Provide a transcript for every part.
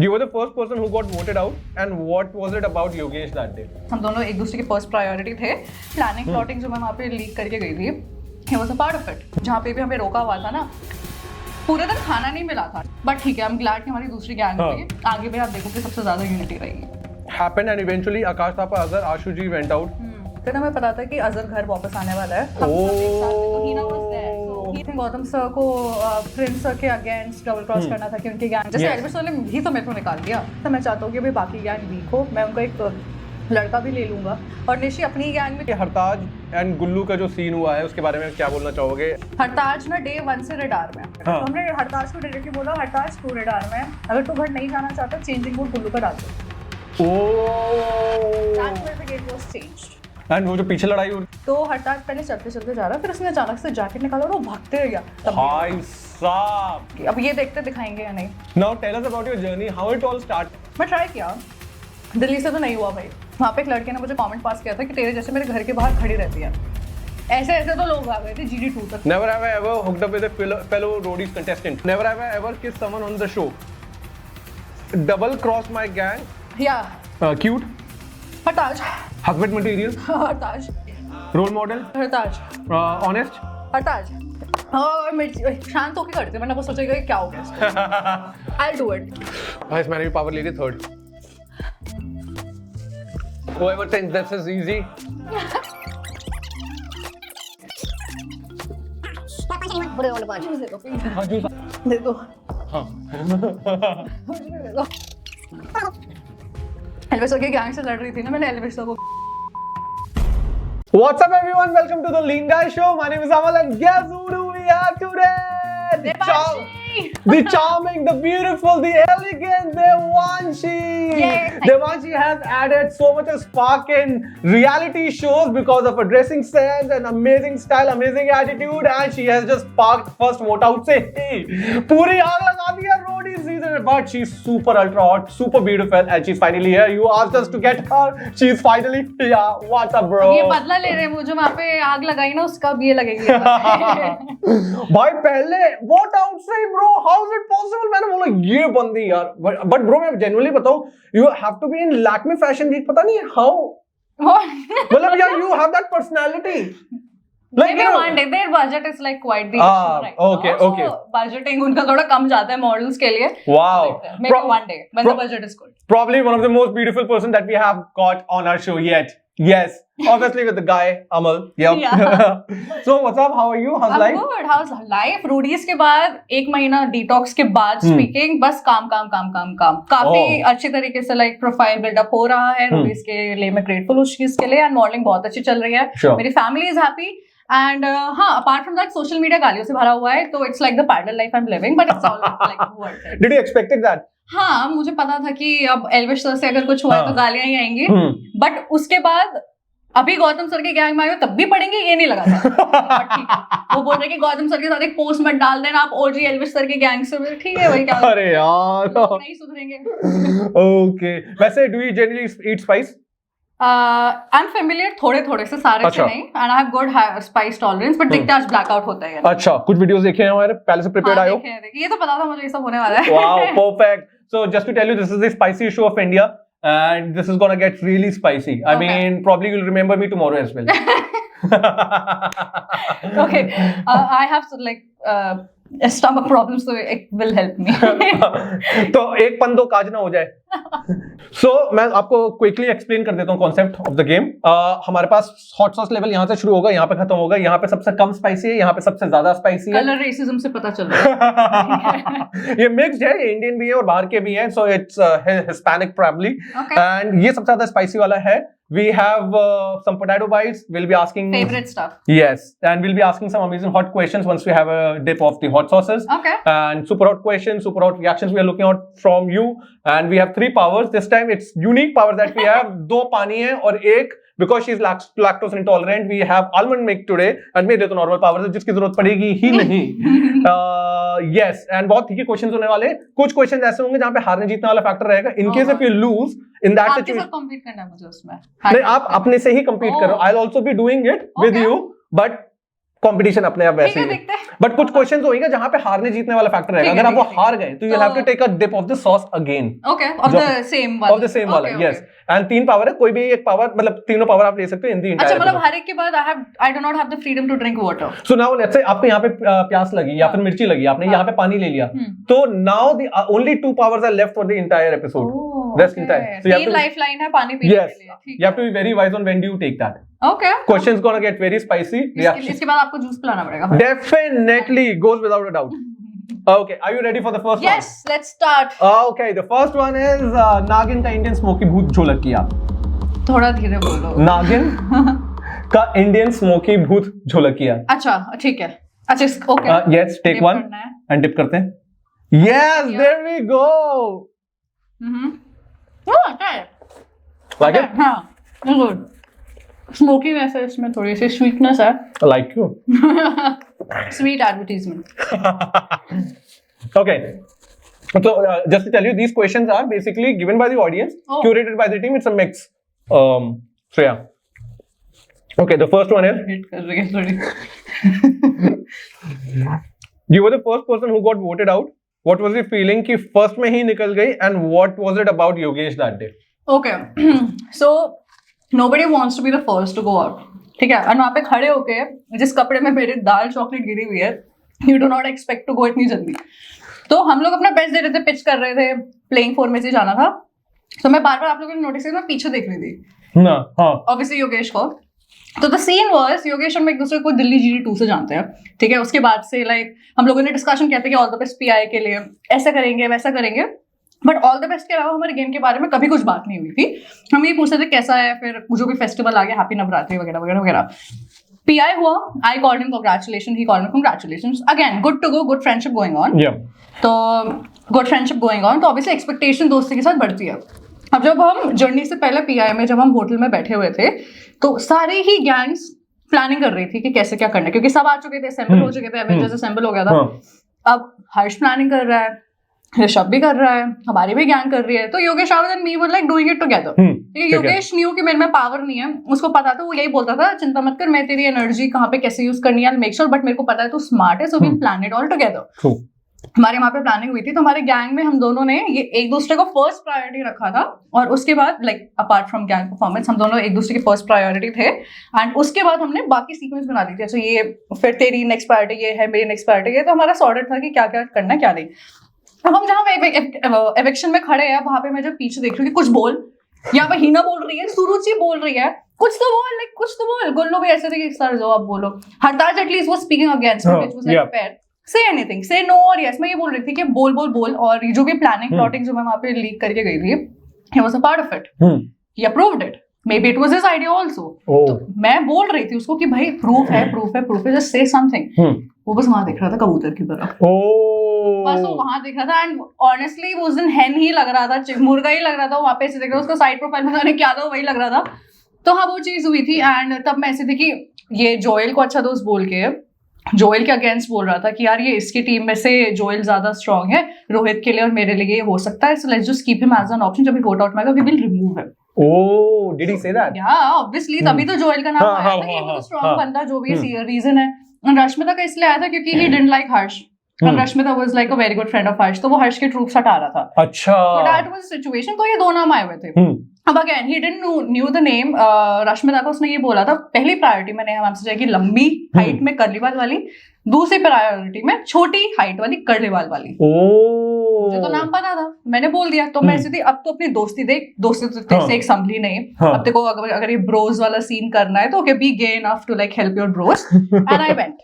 You were the first person who got voted out, and what was it about Yogesh that day? हम दोनों एक दूसरे के first priority थे. Planning plotting जो मैं वहाँ पे लीक करके गई थी, he was a part of it. जहाँ पे भी हमें रोका हुआ था ना, पूरे दिन खाना नहीं मिला था. बट ठीक है, I'm glad कि हमारी दूसरी गैंग थी. आगे भी आप देखो कि सबसे ज्यादा यूनिटी रहेगी. Happened and eventually Akash Thapa, Azhar, Ashu ji went out. फिर हमें पता था कि अजहर घर वापस आने वाला है. हम सब एक साथ थे, तो हीना was there. So he think Gautam sir को प्रिंस सर के अगेंस्ट डबल क्रॉस करना था कि उनकी गैंग जैसे एल्विस सर ने भी तो मेरे को निकाल दिया. तो मैं चाहता हूँ कि अभी बाकी गैंग वीक हो, मैं उनका एक लड़का भी ले लूंगा. और निशी अपनी गैंग में हरताज एंड गुल्लू का जो सीन हुआ है उसके बारे में क्या बोलना चाहोगे? हरताज ना डे 1 से रेडार में. तो हमने हरताज को डायरेक्टली बोला, हरताज तू रेडार में, अगर तू घर नहीं जाना चाहता चेंजिंग कोड गुल्लू का डाल दो. That's where the game was changed. And वो जो पीछे लड़ाई हुई, तो हरताज पहले चलते चलते जा रहा, फिर उसने अचानक से जैकेट निकाला और वो भागते गया. भाई साहब. अब ये देखते दिखाएंगे या नहीं. Now tell us about your journey, how it all started. मैं ट्राई किया, दिल्ली से तो नहीं हुआ भाई. वहाँ पे एक लड़के ने मुझे कमेंट पास किया था कि तेरे जैसे मेरे घर के बाहर खड़ी रहती है. ऐसे ऐसे तो लोग आ गए थे GD2 तक. Never have I ever hooked up with a fellow roadies contestant. Never have I ever kissed someone on the show. Double crossed my gang. या Cute. हरताज. Husband material. हरताज. Role model. हरताज. Honest. हरताज. हाँ मिर्ची शांत होके करते, वरना वो सोचेगा कि क्या हो गया. I'll do it. भाई मैंने भी पावर ले ली third. Whoever thinks this is easy. हाँ जूस. दे दो. हाँ. दे दो. एल्विस की गैंग से लड़ रही थी ना, मैंने एल्विस को. What's up everyone? Welcome to the Lean Guy Show. My name is Amal and guess who do we have today? The charming, the beautiful, the elegant Devanshi. Devanshi has added so much of spark in reality shows because of her dressing sense and amazing style, amazing attitude, and she has just sparked first vote out से पूरी आग लगा दी है रोडी season. But she's super ultra hot, super beautiful, and she's finally here. You asked us to get her. She's finally here. What's up, bro? ये बदला ले रहे हैं, वो जो वहाँ पे आग लगाई ना उसका भी ये लगेगी. भाई पहले वोट आउट से bro, how is it possible? मैंने बोला ये बंदी यार. बट ब्रो मैं जेन्युइनली बताऊं, you have to be in Lakme fashion week. पता नहीं हाउ, मतलब यार you have that personality. Like maybe one day their budget is like quite the issue right okay, now. okay. So budgeting उनका थोड़ा कम जाता है मॉडल्स के लिए. Wow. Maybe one day when the budget is good. Probably one of the most beautiful person that we have got on our show yet. Yes, obviously with the guy Amal. Yep. Yeah. So what's up? How are you? How's I'm life? good. How's life? Rudy's के बाद एक महीना detox के बाद speaking बस काम काम काम काम काम काफी अच्छी तरीके से लाइक प्रोफाइल बिल्डअप हो रहा है. रूडीज के लिए मैं ग्रेटफुल हूँ उस चीज के लिए. एंड मॉडलिंग बहुत अच्छी चल रही है. Sure. मेरी फैमिली इज हैप्पी. एंड हाँ apart from that social media गालियों से भरा हुआ है, तो it's like the parallel life I am living, but it's all like worth it. Did you expected that? हाँ मुझे पता था कि अब एल्विस सर से अगर कुछ हुआ है तो गालियां ही आएंगी. बट उसके बाद अभी गौतम सर के गैंग में आए हो तब भी पढ़ेंगे, ये नहीं लगा था. But ठीक है, वो बोल रहे कि गौतम सर के साथ एक पोस्ट मत डाल देना आप ओजी एल्विस सर के गैंग से. ठीक है भाई, क्या अरे यार नहीं सुधरेंगे. ओके. वैसे do you generally eat spice? I am familiar थोड़े थोड़े से, सारे से नहीं. And I have good spice tolerance, but दिखता आज ब्लैकआउट होता है. अच्छा, कुछ वीडियोस देखे हैं हमारे, पहले से प्रिपेयर्ड आए हो? ये तो पता था मुझे ये सब होने वाला है. Wow, perfect. So just to tell you, this is the spicy show of India, and this is gonna get really spicy. I mean, probably you'll remember me tomorrow as well. Okay, I have to like stomach problems, so it will help me. तो एक पन दो काज ना हो जाए. So मैं आपको quickly explain कर देता हूँ कॉन्सेप्ट ऑफ द गेम. हमारे पास हॉट सॉस लेवल यहाँ से शुरू होगा, यहाँ पे खत्म होगा. यहाँ पे सबसे कम स्पाइसी है, यहाँ पे सबसे ज्यादा स्पाइसी है. कलर रेसिज्म से पता चल रहा है. ये मिक्स्ड है, ये इंडियन भी है और बाहर के भी हैं. So it's Hispanic probably. And ये सबसे ज्यादा स्पाइसी वाला है. We have some potato bites. We'll be asking favorite stuff. Yes, and we'll be asking some amazing hot questions once we have a dip of the hot sauces. Okay. And super hot questions, super hot reactions we are looking out from you. And we have 3 powers. This time it's unique power that we have. 2 पानी है और एक because she's lactose intolerant, we have almond milk today. And मेरे तो normal powers है जिसकी जरूरत पड़ेगी ही नहीं. Yes, and बहुत ठीक questions होने वाले. कुछ questions ऐसे होंगे जहाँ पे हारने जीतने वाला फैक्टर रहेगा. In case if you lose in that आपके situation, साथ compete करना है मुझे उसमें. नहीं आप अपने से ही compete करो. I'll also be doing it with you, but competition अपने आप वैसे ही देखते हैं। बट कुछ क्वेश्चंस होंगे जहां पे हारने जीतने वाला फैक्टर रहेगा अगर आप वो हार गए तो you have to take a dip of the sauce again okay of the same वाला ऑफ द सेम वाला यस एंड 3 पावर है कोई भी एक पावर मतलब तीनों पावर आप ले सकते हो इन दी अच्छा मतलब हर एक के बाद I do not have the freedom to drink water so now let's say आपको यहाँ पे प्यास लगी या फिर मिर्ची लगी आपने यहाँ पे पानी ले लिया तो now the only 2 powers are left for the entire episode rest entire so you have two lifeline है पानी पीने के लिए you have to be very wise on when do you take that Okay. Questions gonna get very spicy. इसके बाद आपको juice पिलाना पड़ेगा. Definitely goes without a doubt. Okay, are you ready for the first one? Yes, let's start. Okay, the first one is नागिन का Indian smoky भूत झोलक किया. थोड़ा धीरे बोलो. नागिन का इंडियन स्मोकी भूत झोलक किया. अच्छा, ठीक है. अच्छा, okay. Yes, take one and dip करते हैं. Yes, there we go. Oh, okay. Like it? हाँ, good. स्मोकी वैसे इसमें थोड़ी सी स्वीटनेस है. Like you. Sweet advertisement. Okay. So just to tell you, these questions are basically given by the audience, curated by the team. It's a mix. So yeah. Okay, the first one is. You were the first person who got voted out. What was the feeling कि first में ही निकल गई and what was it about Yogesh that day? Okay. So nobody wants to be the first to go out. ठीक है और वहाँ पे खड़े होके जिस कपड़े में मेरी दाल चॉकलेट गिरी हुई है you do not expect to go इतनी जल्दी तो हम लोग अपना बेस्ट दे रहे थे पिच कर रहे थे प्लेइंग फॉर में से जाना था तो मैं बार बार आप लोगों ने नोटिस किया मैं पीछे देख रही थी ना हाँ ऑब्वियसली योगेश को तो द सीन वाज योगेश हम एक दूसरे को दिल्ली GD2 से जानते हैं ठीक है उसके बाद से लाइक हम लोगों ने डिस्कशन किया था कि ऑल द बेस्ट PI के लिए ऐसा करेंगे वैसा करेंगे बट ऑल द बेस्ट के अलावा हमारे गेम के बारे में कभी कुछ बात नहीं हुई थी हम ये पूछते थे कैसा है फिर जो भी फेस्टिवल आ गया हैप्पी नवरात्रि वगैरह वगैरह वगैरह PI हुआ I called him congratulation he called me congratulations again good to go good friendship going on तो गुड फ्रेंडशिप गोइंग ऑन तो ऑब्वियसली एक्सपेक्टेशन दोस्ती के साथ बढ़ती है अब जब हम जर्नी से पहले PI में जब हम होटल में बैठे हुए थे तो सारे ही गैंग्स प्लानिंग कर रही थी कि कैसे क्या करना है क्योंकि सब आ चुके थे असेंबल हो चुके थे एवेंजर्स असेंबल हो गया था अब हर्ष प्लानिंग कर रहा है ऋषभ भी कर रहा है हमारी भी गैंग कर रही है तो Yogesh Rawat and me were like doing it together Yogesh new कि मेरे में पावर नहीं है उसको पता था वो यही बोलता था चिंता मत कर मैं तेरी एनर्जी कहाँ पे कैसे यूज करनी है मेक श्योर बट मेरे को पता है तू स्मार्ट है so we plan it all together हमारे वहाँ पे प्लानिंग हुई थी तो हमारे गैंग में हम दोनों ने ये एक दूसरे को फर्स्ट प्रायोरिटी रखा था और उसके बाद like apart from gang performance हम दोनों एक दूसरे की फर्स्ट प्रायोरिटी थे एंड उसके बाद हमने बाकी सीक्वेंस बना ली थी अच्छा ये फिर तेरी नेक्स्ट प्रायोरिटी ये है मेरी नेक्स्ट प्रायोरिटी ये तो हमारा सॉर्टेड था कि क्या क्या करना है क्या नहीं अब हम जहाँ एविक्शन में खड़े हैं वहां पे मैं जब पीछे देख रही हूँ कि कुछ बोल यहाँ पे हीना बोल रही है सुरुचि बोल रही है कुछ तो बोल लाइक कुछ तो बोल गुल्लू भी ऐसे थे कि सर जो आप बोलो हरताज एटलीस्ट वो speaking against me which was like fair say anything से नो और यस मैं ये बोल रही थी कि बोल बोल बोल और जो भी प्लानिंग प्लॉटिंग जो मैं वहां पे लीक करके गई थी he was a part of it he approved it may be it was his idea also तो मैं बोल रही थी उसको कि भाई प्रूफ है जस्ट से समथिंग वो बस वहां देख रहा था कबूतर की तरह बस वो वहां देख रहा था एंड ऑनेस्टली वो उस दिन हैन ही लग रहा था मुर्गा ही लग रहा था वहां पे ऐसे देख रहा उसका साइड प्रोफाइल में जाने क्या था वही लग रहा था तो हाँ वो चीज हुई थी एंड तब मैं ऐसे थी कि ये जोएल को अच्छा दोस्त बोल के जोएल के अगेंस्ट बोल रहा था कि यार ये इसकी टीम में से जोएल ज्यादा स्ट्रांग है रोहित के लिए और मेरे लिए ये हो सकता है so let's just keep him as an option जब भी वोट आउट में we will remove him oh did he say that या ऑब्वियसली तभी तो जोएल का नाम आया था कि ये तो स्ट्रांग बंदा जो भी रीजन है रश्मिता का इसलिए आया था क्योंकि he didn't like Harsh and Rashmita was like a very good friend of Harsh तो वो हर्ष के ट्रूप्स हटा रहा था अच्छा so that was the situation तो ये दो नाम आए हुए थे अब again he didn't knew the name Rashmita को उसने ये बोला था पहली प्रायोरिटी मैंने हमसे जाएगी लंबी हाइट में कर्ली बाल वाली दूसरी प्रायोरिटी में छोटी हाइट वाली कर्ली बाल वाली मुझे तो नाम पता था मैंने बोल दिया तो मैं ऐसी थी अब तो अपनी दोस्ती देख दोस्ती से एक संभली नहीं अब देखो अगर ये ब्रोज वाला सीन करना है तो okay be gay enough to like help your bros and I went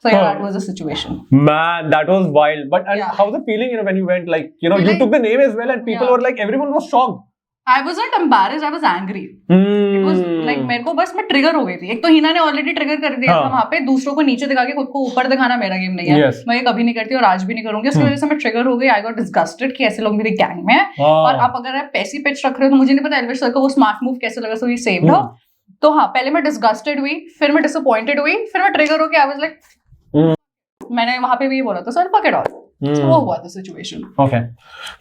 So yeah, that was the situation. Man, that was wild. But and how was the feeling, when you went, like, you took the name as well, and people were like, everyone was shocked. I wasn't embarrassed. I was angry. It was like मेरे को बस मैं trigger हो गई थी. एक तो हिना ने ऑलरेडी ट्रिगर कर दिया था वहाँ पे दूसरों को नीचे दिखा के खुद को ऊपर दिखाना मेरा गेम नहीं है. मैं ये कभी नहीं करती और आज भी नहीं करूंगी. उसकी वजह से मैं ट्रिगर हो गई. I got disgusted कि ऐसे लोग मेरी गैंग में हैं और आप अगर आप पैसी पिच रख रहे हो तो मुझे नहीं पता एल्विश सर को वो स्मार्ट मूव कैसे लगा. So he saved her. तो हाँ पहले मैं डिसगस्टेड हुई फिर मैं डिसअपॉइंटेड हुई फिर मैं ट्रिगर होके आई वाज लाइक मैंने वहां पे भी बोला था sir fuck it all So वो हुआ the situation. Okay.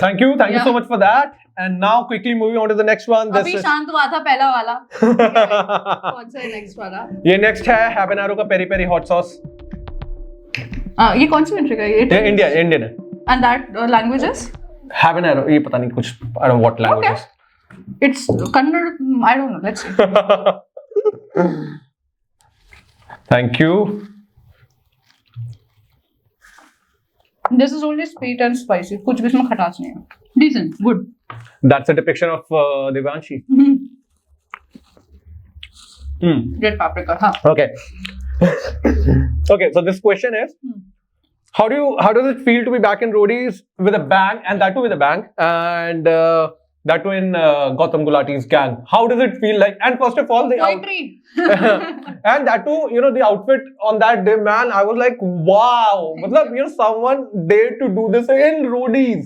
Thank you so much for that. And now quickly moving on to the next one. अभी शांत हुआ था पहला वाला. कौन सा है next वाला? ये next है habanero का peri peri hot sauce. ये कौन सी कंट्री का है? ये Indian है. And that language is? Habanero. ये पता नहीं कुछ I don't know what language is. It's Kannada. I don't know. Let's see. Thank you. This is only sweet and spicy. कुछ भी इसमें खटास नहीं है. Decent, good. That's a depiction of Devanshi. Red paprika. हाँ. Okay. Okay. So this question is, how does it feel to be back in roadies with a bang, and that too with a bang, and that too in Gautam Gulati's gang? How does it feel like? And first of all, and that too, the outfit on that day, man, I was like, wow. मतलब, someone dared to do this in roadies.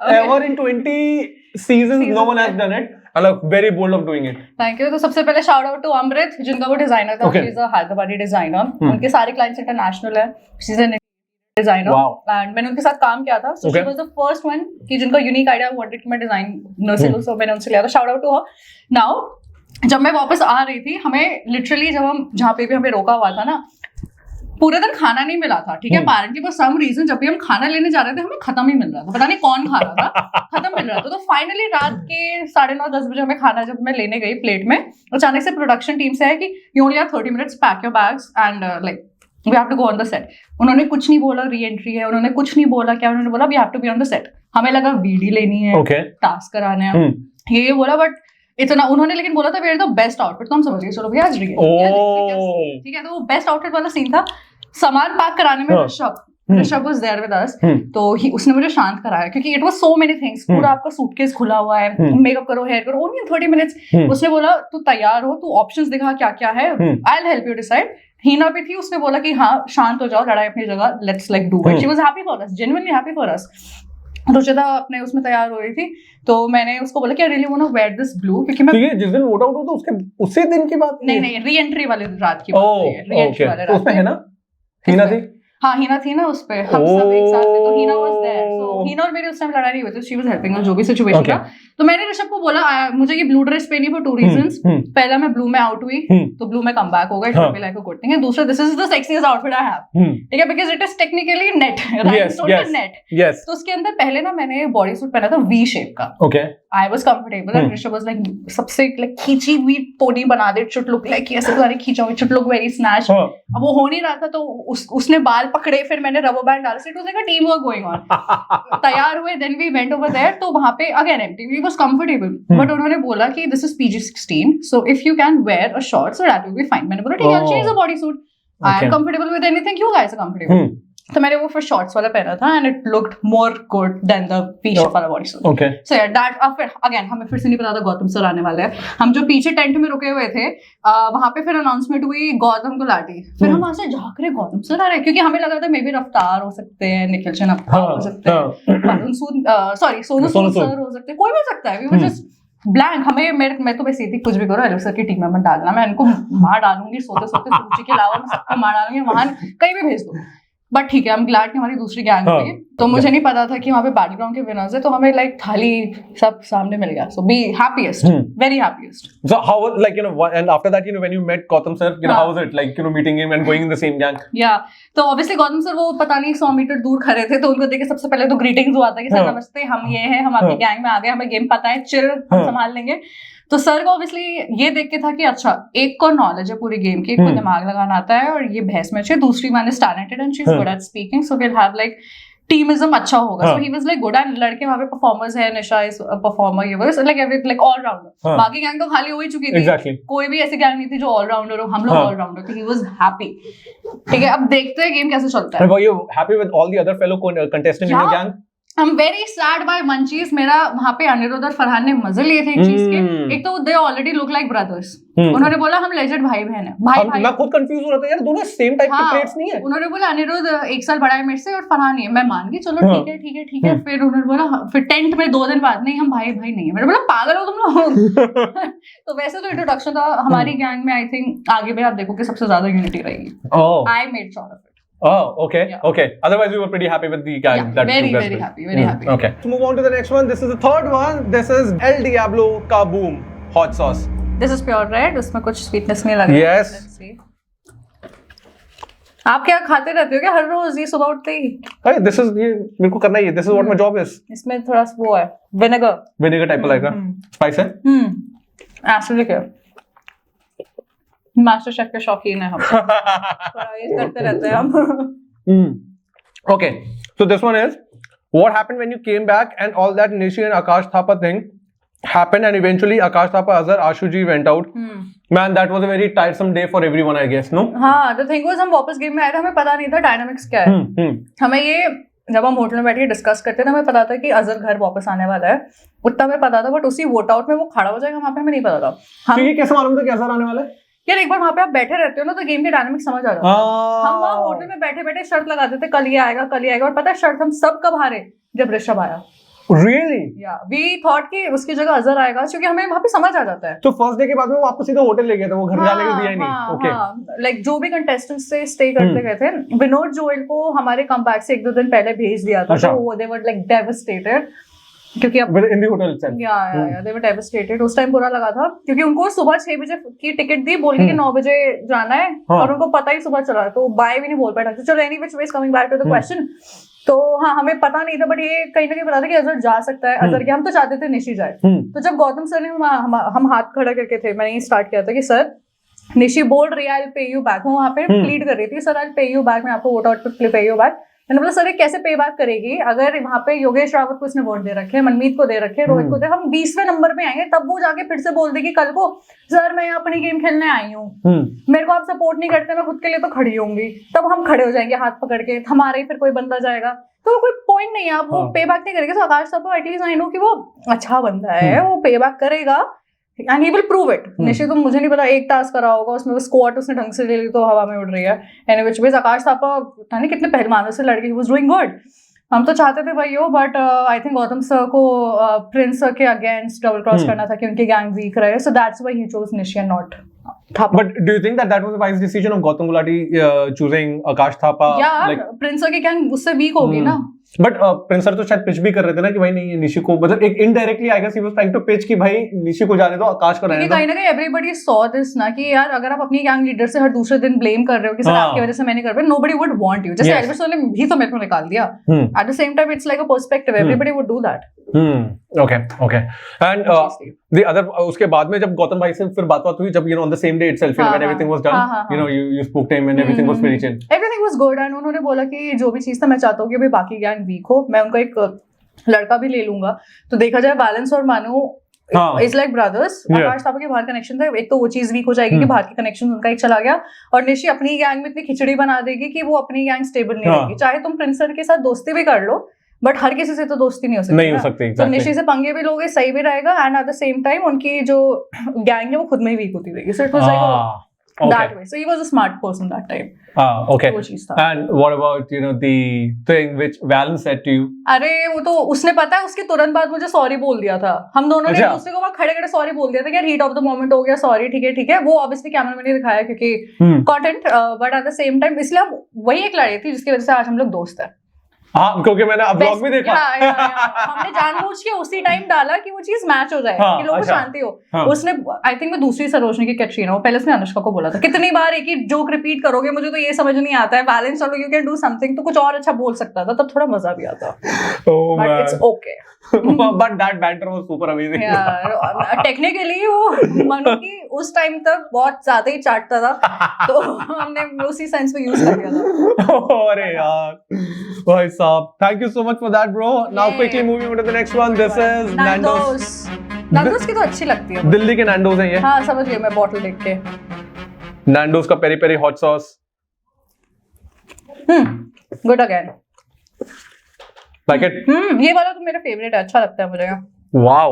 Okay. Ever in 20 seasons, no one has done it. I love very bold of doing it. Thank you. तो सबसे पहले shout out to Amrit, जिनका वो designer था. Okay. She's a Hyderabadi designer. उनके सारे clients international है. She's a designer. Wow. And मैंने उनके साथ काम किया था. So she was the first one कि जिनका unique idea wanted कि मैं designer से so मैंने उनसे लिया था. Shout out to her. Now जब मैं वापस आ रही थी, हमें literally जब हम जहाँ पे भी हमें रोका हुआ था ना, पूरे दिन खाना नहीं मिला था. ठीक है, apparently for some reason जब भी हम खाना लेने जा रहे थे हमें खत्म ही मिल रहा था. पता नहीं कौन खा रहा था, खत्म मिल रहा था. तो फाइनली रात के 9:30-10 बजे हमें खाना जब मैं लेने गई प्लेट में, अचानक से प्रोडक्शन टीम से है कि you only have 30 minutes, pack your bags and like we have to go on the set. उन्होंने कुछ नहीं बोला री एंट्री है, उन्होंने कुछ नहीं बोला क्या, उन्होंने बोला we have to be on the set. हमें लगा वीडी लेनी है, टास्क कराने हैं, ये बोला. बट इतना उन्होंने लेकिन बोला था वेयर द बेस्ट आउटफिट. तो हम समझ गए चलो भैया आज ठीक है. तो वो बेस्ट आउटफिट वाला सीन था. सामान पैक कराने में Rishabh was there with us. तो उसने मुझे शांत कराया क्योंकि it was so many things. पूरा आपका सूटकेस खुला हुआ है, मेकअप करो, हेयर करो, ओनली 30 minutes. उसने बोला तू तैयार हो, तू ऑप्शंस दिखा क्या क्या है, I will help you decide. Heena भी थी, उसने बोला कि हाँ शांत हो जाओ, लड़ाई अपनी जगह, let's like do it. She was happy for us, genuinely happy for us. Ruchita अपने उसमें तैयार हो रही थी, तो मैंने उसको बोला कि I really want to wear this blue, क्योंकि मैं जिस दिन वोट आउट हो तो उसके उसी दिन की बात नहीं री एंट्री वाले रात की बात है. री एंट्री वाले रात उसमें है ना हीना थी. हाँ हीना थी ना उस पे, हम सब एक साथ थे. तो हीना वाज देयर. सो हीना और मेरी उस टाइम लड़ाई नहीं हुई थी. शी वाज हेल्पिंग अस जो भी सिचुएशन था. तो मैंने ऋषभ को बोला मुझे ये ब्लू ड्रेस पहनी फॉर 2 reasons. पहला मैं ब्लू में आउट हुई तो ब्लू में कम बैक होगा, it will be like a good thing. And दूसरा this is the sexiest outfit I have. ठीक है, because it is technically net, right? Net. तो उसके अंदर पहले ना मैंने बॉडी सूट पहना था वी शेप का. Okay. I was comfortable and Rishabh was like सबसे like खींची हुई पोनी बना दे, it should look like ऐसे सारे खींचा हुआ, it should look very snatched. अब वो हो नहीं रहा था तो उसने बाल पकड़े, फिर मैंने रबर बैंड डाला. So it was like a teamwork going on. तैयार हुए, then we went over there. तो वहाँ पे again empty, we was comfortable. But उन्होंने बोला कि this is PG-16, so if you can wear a short, so that will be fine. मैंने बोला ठीक है, I'll change the bodysuit. I am comfortable with anything you guys are comfortable. तो मैंने वो फिर शॉर्ट्स वाला पहना था and it looked more good than the T-shirt वाला बॉडी सूट. ओके. सो यार दैट फिर अगेन हमें फिर से नहीं पता था गौतम सर आने वाले हैं. हम जो पीछे टेंट में रुके हुए थे वहां पे फिर अनाउंसमेंट हुई गौतम गुलाटी. फिर हम वहां से झांक रहे गौतम सर आ रहे, क्योंकि हमें लगा था मे बी रफ्तार हो सकते हैं, निखिल चन्ना हो सकते हैं, सोनू सूद सर हो सकते हैं, कोई भी हो सकता है. We were just blank. हमें मैं तो बस थी कुछ भी करो एलेक्स सर की टीम में मत डालना, मैं इनको मार डालूंगी सोते सोते, सूची के अलावा मैं सबको मार डालूंगी, वहां कहीं भी भेज दो. बट ठीक है, हम ग्लैड कि हमारी दूसरी गैंग थी. तो मुझे नहीं पता था कि वहाँ पे बैटलग्राउंड के विनर्स है, तो हमें लाइक थाली सब सामने मिल गया. So be happiest, very happiest. So how was like and after that when you met Gautam sir, how was it like meeting him and going in the same gang? Yeah, तो obviously Gautam sir वो पता नहीं 100 metre दूर खड़े थे, तो उनको देख के सबसे पहले तो ग्रीटिंग्स हुआ था कि सर नमस्ते, हम ये हैं, हम आपकी गैंग में आ गए, हमें गेम पता है, चिल, हम संभाल लेंगे. तो सर को ऑब्वियसली ये देख के था कि अच्छा एक को नॉलेज है पूरी गेम की, एक को दिमाग लगाना आता है और ये बहस में अच्छी, दूसरी one is talented and she is good at speaking, so will have like teamism अच्छा होगा. So he was like good and लड़के वहां पे परफॉर्मर्स है, निशा इज अ परफॉर्मर, ये was like every like all rounder. बाकी गैंग तो खाली हो ही चुकी थी, कोई भी ऐसी गैंग नहीं थी जो ऑल राउंडर हो. हम लोग ऑल राउंडर थे. He was happy. ठीक है, अब देखते हैं गेम कैसे चलता है. Were you happy with all the other fellow contestants in your gang? I'm very sad by one चीज. मेरा वहाँ पे अनिरुद्ध और फरहान ने मजे लिए थे एक चीज के. एक तो they already look like brothers. उन्होंने बोला हम लेजेंड भाई बहन है. भाई मैं खुद कंफ्यूज हो रहा था यार, दोनों सेम टाइप के प्लेट्स नहीं है. उन्होंने बोला अनिरुद्ध 1 साल बड़ा है मेरे से और फरहान है. मैं मान गई, चलो ठीक है. फिर उन्होंने बोला फिर टेंट में 2 दिन बाद नहीं हम भाई नहीं है. मैंने बोला पागल हो तुम लोग. तो वैसे तो इंट्रोडक्शन था हमारी गैंग में. आई थिंक आगे भी आप देखो कि सबसे ज्यादा यूनिटी रहेगी. I made sure of it. Oh, okay, Yeah. okay. Otherwise, we were pretty happy with the guy. Yeah, that very, that's very good. happy, very happy. Okay. Let's move on to the next one. This is the third one. This is El Diablo Kaboom hot sauce. This is pure red, उसमें कुछ sweetness नहीं लग रहा है. Yes. Let's see. आप क्या खाते रहते हो क्या हर रोज ये सुबह उठते ही? Hey, this is ये मेरे को करना ही है. This is what my job is. इसमें थोड़ा सा वो है vinegar. Vinegar type का spice है. एसिडिक है. मास्टर शेफ के शौकीन है हम. थोड़ा ये करते रहते हैं हम. Okay. So this one is what happened when you came back and all that Nishi and Akash Thapa thing happened and eventually Akash Thapa, Azhar, Ashuji went out. Man, that was a very tiresome day for everyone, I guess, no? हाँ, the thing was हम वापस game में आए थे, हमें पता नहीं था डायनामिक्स क्या है. हमें ये जब हम होटल में बैठ के डिस्कस करते थे, हमें पता था कि अजहर घर वापस आने वाला है. उतना हमें पता था, बट उसी वोट आउट में वो खड़ा हो जाएगा वहाँ पे हमें नहीं पता था. तो ये कैसे मालूम था कि अजहर आने वाला है? यार एक बार वहाँ पे आप बैठे रहते हो ना तो गेम की डायनामिक्स समझ आ जाता है. हम वहाँ होटल में बैठे बैठे शर्त लगाते थे कल ये आएगा और पता है शर्त हम सब कब हारे जब ऋषभ आया. Really? Yeah, we thought कि उसकी जगह अजहर आएगा क्योंकि हमें वहाँ पे समझ आ जाता है. तो फर्स्ट डे के बाद में वो आपको सीधा होटल ले गया था, वो घर जाने को दिया ही नहीं. ओके. लाइक जो भी कंटेस्टेंट्स से स्टे करते गए थे, विनोद जोएल को हमारे कमबैक से 1-2 दिन पहले भेज दिया था. तो वो दे वर लाइक डेवास्टेटेड क्योंकि अब इन द होटल itself. या दे वर डेवास्टेटेड. उस टाइम बुरा लगा था क्योंकि उनको सुबह 6 बजे की टिकट दी बोल के 9 बजे जाना है और उनको पता ही सुबह चला तो बाय भी नहीं बोल पाया. चलो any which way is coming back to the question. तो हाँ हमें पता नहीं था बट ये कहीं ना कहीं पता था कि अजहर जा सकता है. अजहर के हम तो चाहते थे निशी जाए. तो जब गौतम सर ने हम हाथ खड़ा करके थे, मैंने स्टार्ट किया था कि सर निशी बोल रही है I will pay you back. वो वहाँ पे प्लीड कर रही थी sir I will pay you back, मैं आपको वोट आउट पे पे यू बैक. मैंने बोला सर ये कैसे पे बैक करेगी अगर वहाँ पे योगेश रावत को इसने वोट दे रखे, मनमीत को दे रखे, रोहित को दे, हम 20वें नंबर पे आएंगे तब वो जाके फिर से बोल देगी कल को सर मैं यहाँ अपनी गेम खेलने आई हूँ, मेरे को आप सपोर्ट नहीं करते, मैं खुद के लिए तो खड़ी होंगी. तब हम खड़े हो जाएंगे हाथ पकड़ के, हमारे ही फिर कोई बंदा जाएगा. तो कोई पॉइंट नहीं है, आप वो पे बैक नहीं करेंगे. तो आकाश साहब एटलीस्ट आई नो कि वो अच्छा बंदा है, वो पे बैक करेगा and he will prove it. निश्चित तो मुझे नहीं पता एक टास्क करा होगा उसमें वो स्क्वाट उसने ढंग से ले ली तो हवा में उड़ रही है. एंड व्हिच मींस आकाश साहब पता नहीं कितने पहलवानों से लड़के, ही वाज डूइंग गुड. हम तो चाहते थे भाई हो but I think Gautam sir को प्रिंस सर के अगेंस्ट डबल क्रॉस करना था कि उनकी गैंग वीक रहे. So that's why he chose Nishi and not Thapa. But do you think that was a wise decision of Gautam Gulati choosing Akash Thapa? Yeah, like, Prince sir की gang उससे week होगी ना. But Prince sir तो शायद pitch भी कर रहे थे ना कि भाई नहीं निशी को, मतलब एक indirectly I guess he was trying to pitch कि भाई निशी को जाने दो, आकाश को रहने दो. कहीं ना कहीं एवरीबॉडी सॉ दिस ना कि यार अगर आप अपनी गैंग लीडर से हर दूसरे दिन ब्लेम कर रहे हो कि सर आपकी वजह से मैं नहीं कर पाया, नोबडी वुड वांट यू. जैसे एल्बर्ट सर ने भी तो मेरे को निकाल दिया. At the same time it's like a perspective, everybody would do that. Okay. And the other उसके बाद में जब गौतम भाई से फिर बात हुई, जब on the same day itself when everything was done, you spoke to him and everything was very chill. Everything was good and उन्होंने बोला कि जो भी चीज था मैं चाहता हूँ कि भाई बाकी गैंग वीक हो, मैं उनका एक लड़का भी ले लूंगा. तो देखा जाए बैलेंस और मानू इज लाइक ब्रदर्स. आकाश थापा के बाहर कनेक्शन था, एक तो वो चीज वीक हो जाएगी कि बाहर के कनेक्शन उनका एक चला गया और निशी अपनी गैंग में इतनी खिचड़ी बना देगी कि वो अपनी गैंग स्टेबल नहीं रहेगी. चाहे तुम प्रिंस सर के साथ दोस्ती भी कर लो बट हर किसी से तो दोस्ती नहीं हो सकती. तो निशी से पंगे भी लोगे सही भी रहेगा and at the same time उनकी जो गैंग है वो खुद में ही वीक होती रहेगी. So it was like that way. So he was a smart person that time. Okay. And what about the thing which Valen said to you? अरे वो तो उसने पता है उसके तुरंत बाद मुझे सॉरी बोल दिया था. हम दोनों ने एक दूसरे को वहाँ खड़े खड़े सॉरी बोल दिया था कि यार हीट ऑफ द मोमेंट हो गया, सॉरी ठीक है. वो ऑब्वियसली कैमरा में नहीं दिखाया क्योंकि content, but at the same time इसलिए हम वही एक लड़ाई थी जिसकी वजह से आज हम लोग दोस्त हैं. हाँ, क्योंकि मैंने अब ब्लॉग भी देखा. हमने जानबूझ के उसी टाइम डाला कि वो चीज मैच हो जाए कि लोगों को शांति हो. उसने आई थिंक मैं दूसरी सरोजनी की कैटरीना हो, पहले उसने अनुष्का को बोला था कितनी बार एक ही जोक रिपीट करोगे, मुझे तो ये समझ नहीं आता है. बैलेंस चलो यू कैन डू समथिंग, तो कुछ और अच्छा बोल सकता था, तब थोड़ा मजा भी आता. But it's okay. But that banter was super amazing. Technically वो मनु की उस टाइम तक बहुत ज्यादा ही चाटता था तो हमने उसी सेंस में यूज कर दिया था. अरे यार भाई साहब, thank you so much for that bro. Now quickly moving on to the next one. This is Nando's. Nando's की तो अच्छी लगती है. दिल्ली के नैंडोस हैं ये. हाँ समझ गई मैं बॉटल देख के. नैंडोस का peri peri hot sauce. Good again. Like it? ये वाला तो मेरा फेवरेट है, अच्छा लगता है मुझे. Wow,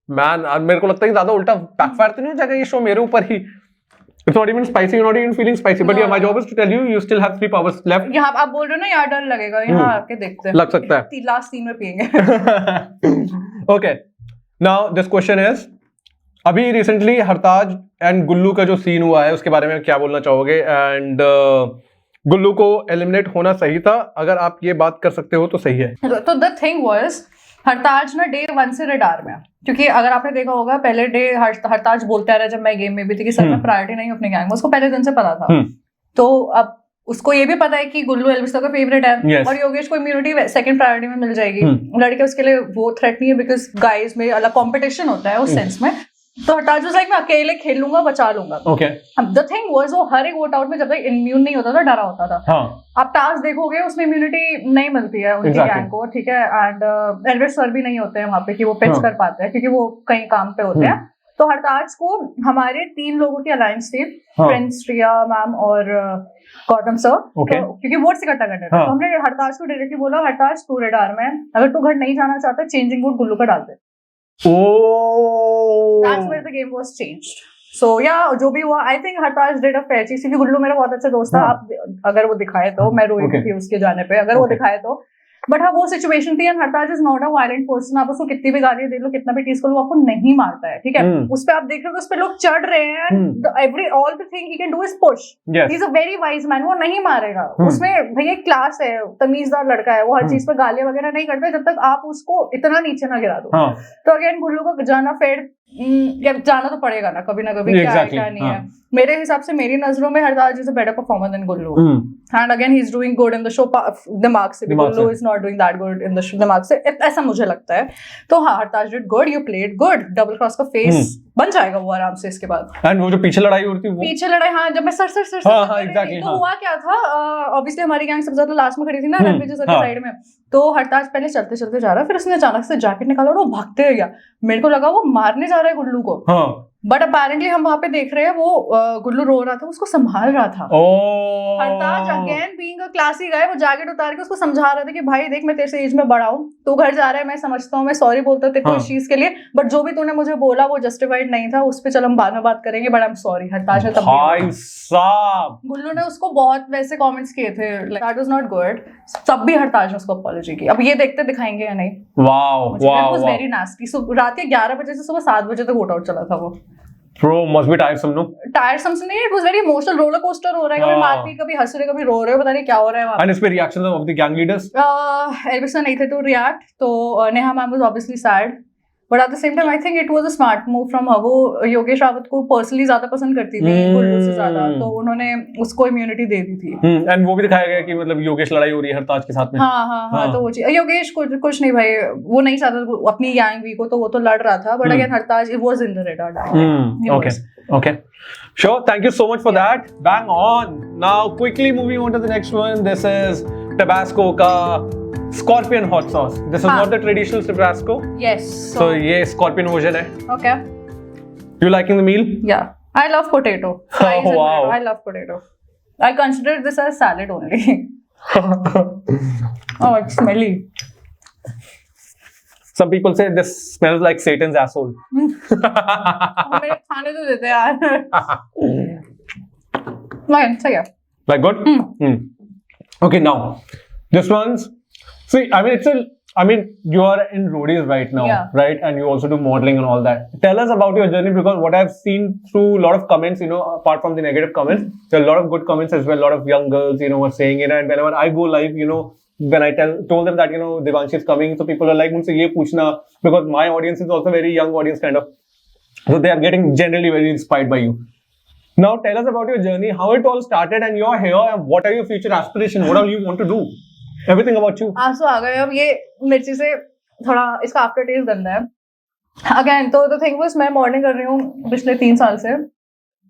man, मेरे को लगता है कि ज्यादा उल्टा बैकफायर तो नहीं हो जाएगा ये शो मेरे ऊपर ही. It's not even spicy, you're not even feeling spicy, but yeah, my job is to tell you, you still have 3 powers left. यहाँ आप बोल रहे हो ना यार डर लगेगा, यहाँ आके देखते हैं. लग सकता है. लास्ट 3 में पियेंगे. Okay, now this question is, अभी रिसेंटली हरताज एंड गुल्लू का जो सीन हुआ है उसके बारे में क्या बोलना चाहोगे? एंड गुल्लू को एलिमिनेट होना सही था, अगर आप ये बात कर सकते हो तो सही है। तो द थिंग वाज हरताज ना डे 1 से रडार में, क्योंकि अगर आपने देखा होगा पहले डे हरताज बोलते आ रहा है जब मैं गेम में भी थी कि सर मैं प्रायोरिटी नहीं हूँ अपने गैंग में, उसको पहले दिन से पता था। तो अब उसको ये भी पता है कि गुल्लू एल्विस का फेवरेट है। Yes. और योगेश को इम्यूनिटी सेकंड प्रायोरिटी में मिल जाएगी। लड़के उसके लिए वो थ्रेट नहीं है, बिकॉज गाइज में अलग कंपटीशन होता है उस सेंस में। तो हरताज वाज लाइक मैं अकेले खेल लूंगा, बचा लूंगा। Okay. अब द थिंग वाज वो हर एक वोट आउट में जब तक इम्यून नहीं होता था डरा होता था। हाँ. आप टास्क देखोगे उसमें इम्यूनिटी नहीं मिलती है उनकी गैंग को, ठीक है। एंड एल्विस सर भी नहीं होते हैं वहां पे कि वो पिच कर पाते हैं, क्योंकि वो कहीं काम पे होते हैं। तो हरताज को हमारे 3 लोगों की अलायंस थी, प्रिंस, रिया मैम और गौतम सर। Okay. तो क्योंकि वोट इकट्ठा करने थे, तो हमने हरताज को डायरेक्टली बोला हरताज तू रडार में, अगर तू घर नहीं जाना चाहता चेंजिंग वोट गुल्लू का डाल दे। That's where the game was changed. So yeah, जो भी हुआ, I think हरताज did a fair चीज, क्योंकि गुल्लू मेरा बहुत अच्छा दोस्त था। आप अगर वो दिखाए तो, मैं रोई थी उसके जाने पे, अगर वो दिखाए तो। बट हाँ वो सिचुएशन थी, and Hartaj is not a violent person. आप उसको कितनी भी गाली दे लो, कितना भी टीज कर लो, आपको नहीं मारता है, ठीक है। उस पे आप देख रहे हो उस पे लोग चढ़ रहे हैं, every all the thing he can do is push. He is a very wise man, वो नहीं मारेगा। उसमें भैया क्लास है, तमीजदार लड़का है, वो हर चीज पर गालियां वगैरह नहीं करता जब तक आप उसको इतना नीचे ना गिरा दो। तो अगेन गुल्लू को जाना फेयर, जाना तो पड़ेगा ना कभी क्या है क्या नहीं है। मेरे हिसाब से, मेरी नजरों में Hartaj is a better performer than Gullu. And again he is doing good in the show, दिमाग से भी। Gullu is not doing that good in the show दिमाग से, ऐसा मुझे लगता है। तो हाँ Hartaj did good, you played good. Double cross का फेस बन जाएगा वो आराम से इसके बाद। एंड वो जो पीछे लड़ाई होती है, पीछे लड़ाई, हाँ जब मैं सर तो हुआ क्या था, ऑब्वियसली हमारी गैंग सबसे ज्यादा लास्ट में खड़ी थी ना रणवीर सर के साइड में। तो हरताज पहले चलते चलते जा रहा है, फिर उसने अचानक से जैकेट निकाला और वो भागते गया। मेरे को लगा वो मारने जा रहा है गुल्लू को, बट अपेरेंटली हम वहां पे देख रहे हैं वो गुल्लू रो रहा था, उसको संभाल रहा था। हरताज अगेन बीइंग अ क्लासी गाय, वो जैकेट उतार के उसको समझा रहा था कि भाई देख मैं तेरे से एज में बड़ा हूँ, तू घर जा रहा है, मैं समझता हूँ, मैं सॉरी बोलता हूँ तेरे को इस चीज के लिए, बट जो भी तूने मुझे बोला वो जस्टिफाइड नहीं था, उस पर चल हम बाद में बात करेंगे, बट आई एम सॉरी। हरताज ने तब गुल्लू ने उसको बहुत वैसे कॉमेंट्स किए थे, दैट वाज नॉट गुड, तब भी हरताज ने उसको अपॉलॉजी की। अब ये देखते दिखाएंगे या नहीं। Wow very nasty. रात के 11 बजे से सुबह 7 बजे तक वोट आउट चला था वो। Bro, must be tiresome, no? Tiresome से नहीं, it was very emotional, roller coaster हो रहा है, कभी मारपीट, कभी हंस रहे, कभी रो रहे हो, पता नहीं क्या हो रहा है वहाँ। And इस पे reactions of the gang leaders? Elvis नहीं थे to react, तो Neha ma'am was obviously sad, but at the same time I think it was a smart move from her। वो योगेश रावत को पर्सनली ज्यादा पसंद करती थी गुल्लू से ज्यादा, तो उन्होंने उसको इम्यूनिटी दे दी थी। एंड वो भी दिखाया गया कि मतलब योगेश लड़ाई हो रही है हरताज के साथ में। हाँ तो वो चीज, योगेश कुछ नहीं भाई, वो नहीं चाहता अपनी गैंग वी को, तो वो तो लड़ रहा था, but again Hartaj it was in the radar। Okay. Sure. Thank you so much for that. Bang on. Now, quickly moving on to the next one. This is Tabasco ka Scorpion hot sauce. This is not the traditional Tabasco. Yes. So ये Scorpion version है. Okay. You liking the meal? Yeah. I love potato. Fries and potato. I love potato. I consider this as salad only. Oh, it's smelly. Some people say this smells like Satan's asshole. मेरे खाने तो देते यार। Fine, सही है। Like good? Okay, now this one's. See, I mean, you are in roadies right now, right? And you also do modeling and all that. Tell us about your journey, because what I've seen through a lot of comments, apart from the negative comments, there are a lot of good comments as well. A lot of young girls, were saying it. And whenever I go live, when I told them that, Devanshi is coming, so people are like, "Munse ye puchna," because my audience is also very young audience kind of. So they are getting generally very inspired by you. Now tell us about your journey, how it all started, and you're here, and what are your future aspirations? What all you want to do? Everything about you. आंसू आ गए अब, ये मिर्ची से थोड़ा इसका after test गंदा है। अगेन तो द थिंग वाज, मैं मॉडलिंग कर रही हूँ पिछले 3 साल से,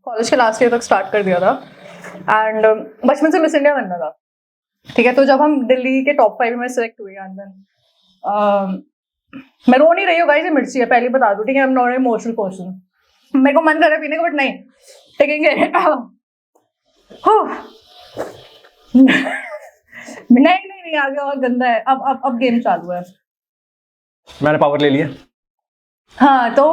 कॉलेज के लास्ट ईयर तक स्टार्ट कर दिया था, एंड बचपन से मिस इंडिया बनना था, ठीक है। तो जब हम दिल्ली के टॉप 5 में सिलेक्ट हुए, एंड देन मैं रो नहीं रही हूँ गाइस, ये मिर्ची है, पहले बता दूं, ठीक है। I am not an emotional person, मेरे को मन कर रहा है पीने का, बट नहीं टेकेंगे। नहीं आगे और गंदा है। अब गेम चालू है, मैंने पावर ले लिया। हाँ तो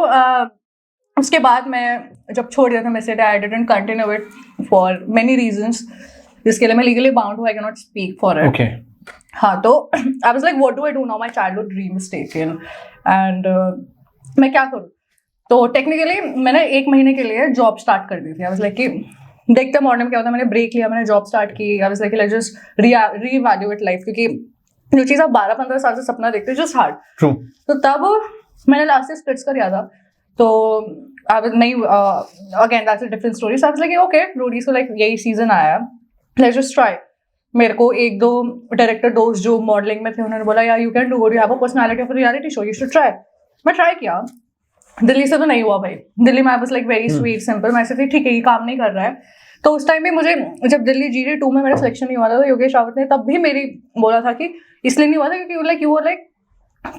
उसके बाद मैं जब छोड़ दिया था message, I didn't continue it for many reasons, जिसके लिए मैं लीगली बाउंड हूँ, I can not speak for it. Okay. हाँ तो आई was like what do I do now, my childhood dream is taken, and मैं क्या करूँ। तो टेक्निकली मैंने 1 महीने के लिए जॉब स्टार्ट कर दी थी। आई वाज लाइक कि देखते मॉर्निंग क्या होता है, मैंने ब्रेक लिया, मैंने जॉब स्टार्ट की, आई was like let's just re-evaluate life, क्योंकि जो चीज़ आप 12-15 साल से सपना देखते हो जस्ट हार्ड। ट्रू। तो तब मैंने लास्ट से स्प्लिट्स कर दिया था, तो अब नहीं, again that's a different story. So I was like okay, Roadies को लाइक यही सीजन आया, लेट्स जस्ट ट्राई। मेरे को 1-2 डायरेक्टर दोस्त जो मॉडलिंग में थे उन्होंने बोला यार you can do good, you have a personality of a reality show, you should try. मैं ट्राई किया, दिल्ली से तो नहीं हुआ भाई। दिल्ली में आई was like very sweet simple, मैं ऐसे थी ठीक है ये काम नहीं कर रहा है। तो उस टाइम भी मुझे, जब दिल्ली GD2 में मेरा सिलेक्शन नहीं हुआ था, तो योगेश रावत ने तब भी मेरी बोला था कि इसलिए नहीं हुआ था क्योंकि like you were like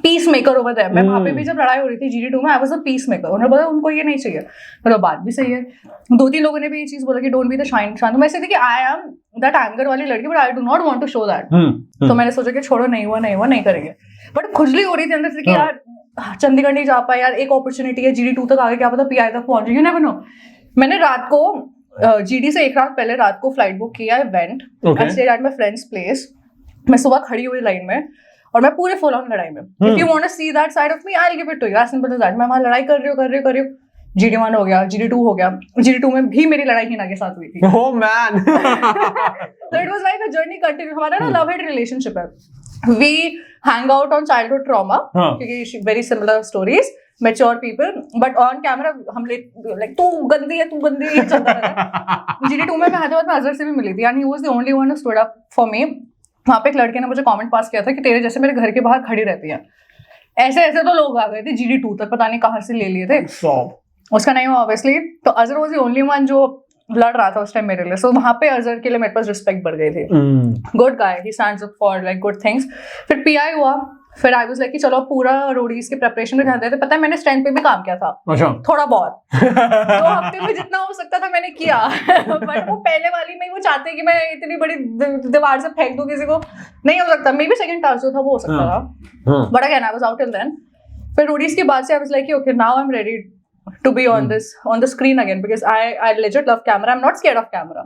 peacemaker over there. मैं वहाँ पे भी जब लड़ाई हो रही थी GD2 में, I was a peace maker. उन्होंने बोला उनको ये नहीं चाहिए, मतलब बात भी सही है। 2-3 लोगों ने भी ये चीज बोला कि डोंट बी द शाइन शान। तो मैं ऐसे थी कि आई एम दैट एंगर वाली लड़की, but I do not want to show that. तो मैंने सोचा कि छोड़ो, नहीं हुआ नहीं करेंगे। बट खुजली हो रही थी अंदर से कि यार चंडीगढ़ नहीं जा पाए यार, एक अपॉर्चुनिटी है GD2 तक आगे, क्या पता PI तक पहुंच जाए, यू नेवर नो। मैंने रात को GD से एक रात पहले रात को फ्लाइट बुक किया, event I stayed at my friends place. मैं सुबह खड़ी हुई लाइन में और मैं पूरे फुल ऑन लड़ाई में, if you want to see that side of me I will give it to you, as simple as that. मैं वहां लड़ाई कर रही हूँ। GD1 हो गया, GD2 हो गया, GD2 में भी मेरी लड़ाई हिना के साथ हुई थी। Oh man. So it was like a journey continue। हमारा ना लव हेट रिलेशनशिप है। We hang out on childhood trauma, क्योंकि very similar stories, mature people, but on camera हम like तू गंदी है ये चलता रहता है। GD2 में मैं हैदराबाद में अजहर से भी मिली थी, and he was the only one who stood up for me। वहाँ पे एक लड़के ने मुझे कमेंट पास किया था कि तेरे जैसे मेरे घर के बाहर खड़ी रहती है। ऐसे तो लोग आ गए थे GD2 तक, पता नहीं कहाँ से ले लिए थे। उसका नहीं हुआ ऑब्वियसली। तो Azhar was the only one जो लड़ रहा था उस टाइम मेरे लिए। सो वहां पे अजहर के लिए मेरे पास रिस्पेक्ट बढ़ गई थी। Good guy, he stands up for like good things. फिर PI हुआ, फिर आई वाज लाइक कि चलो पूरा रोडीज के प्रिपरेशन में ध्यान देते। पता है मैंने स्ट्रेंथ पे भी काम किया था, थोड़ा बहुत। 2 हफ्ते में जितना हो सकता था मैंने किया। बट वो पहले वाली में वो चाहते कि मैं इतनी बड़ी दीवार से फेंक दूं किसी को, नहीं हो सकता। मे बी सेकंड टास्क जो था वो हो सकता था, but again I was out till then. फिर रोडीज के बाद से I was like okay now I am ready to be on the screen again, because I legit love camera. I'm not scared of camera.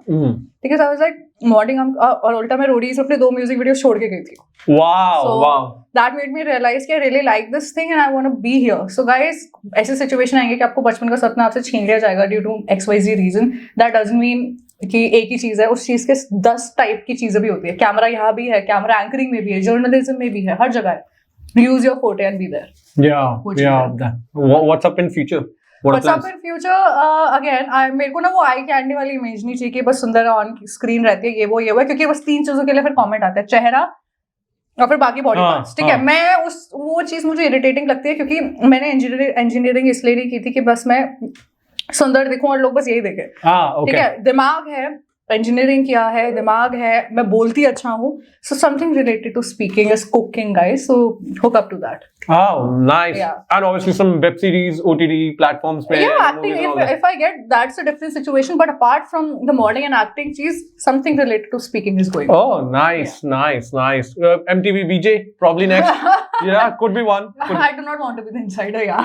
Because I was like modding, और उल्टा मैं Roadies अपने 2 music videos छोड़ के गई थी। Wow. That made me realize कि I really like this thing and I want to be here. So guys, ऐसे सिचुएशन आएंगे कि आपको बचपन का सपना आपसे छीन लिया जाएगा due to XYZ reason. That doesn't mean कि एक ही चीज है, उस चीज के 10 टाइप की चीजें भी होती है। कैमरा यहाँ भी है, कैमरा एंकरिंग में भी है, जर्नलिज्म में भी है, हर जगह है। Use your forte and be there. Yeah. What's up in future? What's up in future? Again, मेरे को ना वो आई कैंडी वाली इमेज नहीं चाहिए कि बस सुंदर ऑन स्क्रीन रहती है, ये वो क्योंकि बस 3 चीजों के लिए फिर कमेंट आता है, चेहरा और फिर बाकी बॉडी पार्ट्स। ठीक है, मैं वो चीज मुझे इरिटेटिंग लगती है, क्योंकि मैंने इंजीनियरिंग इसलिए नहीं की थी कि बस मैं सुंदर दिखूं और लोग बस यही देखें। ठीक है, दिमाग है, इंजीनियरिंग किया है, दिमाग है, मैं बोलती अच्छा हूँ। So something related to speaking is cooking guys, so hook up to that. Oh, nice. Yeah. And obviously some web series, OTT platforms. Yeah, acting, if I get, that's a different situation. But apart from the modeling and acting, something related to speaking is going on. Oh, nice, yeah. nice. MTV VJ, probably next. Yeah, could be one. I do not want to be the insider, yeah.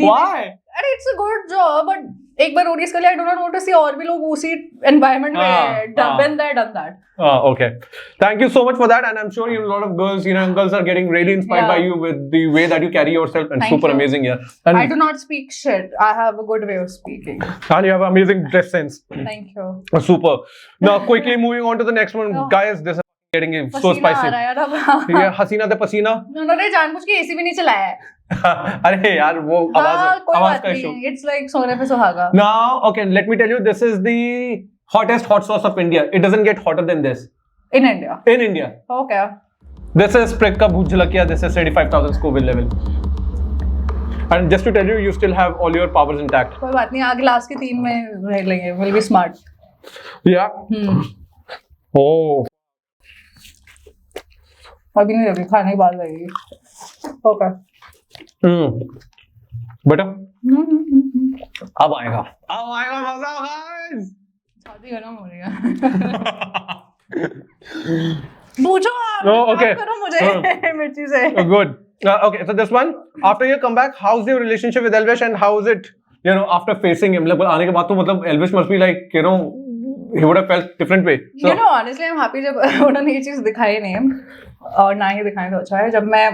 Why? And it's a good job, but एक बार Roadies के लिए I do not want to see और भी लोग उसी environment में done that. Okay. Thank you so much for that, and I'm sure a lot of girls, girls are getting really inspired by you with the way that you carry yourself, and super amazing, yeah. And I do not speak shit. I have a good way of speaking. And you have amazing dress sense. Thank you. Super. Now, quickly moving on to the next one, guys. This is getting so spicy. Yeah, हसीना ते पसीना. उन्होंने जानबूझ के AC भी नहीं चलाया है. अरे यार वो आवाज का इशू. It's like सोने पे सुहागा. Now, okay, let me tell you, this is the hottest hot sauce of India. It doesn't get hotter than this. In India. In India. Okay. This is Prik ka Bhoot Jhalakiya. This is 75,000 Scoville level. And just to tell you, you still have all your powers intact. कोई बात नहीं, आगे last के 3 में रह लेंगे. We'll be smart. Yeah. Oh. अभी नहीं लगी, खाने के बाद लगेगी. Okay. बेटा अब आएगा मजा गाइस. छाती गरम हो रही है. पूछो okay. करो मुझे मिर्ची से. Good. Okay, so this one, after your comeback, how's your relationship with Elvish and how is it, after facing him? मतलब आने के बाद तो मतलब Elvish must be like, he would have felt different way. So, honestly, I'm happy जब उन्होंने ये चीज दिखाई नहीं और ना ही दिखाई तो अच्छा है. जब मैं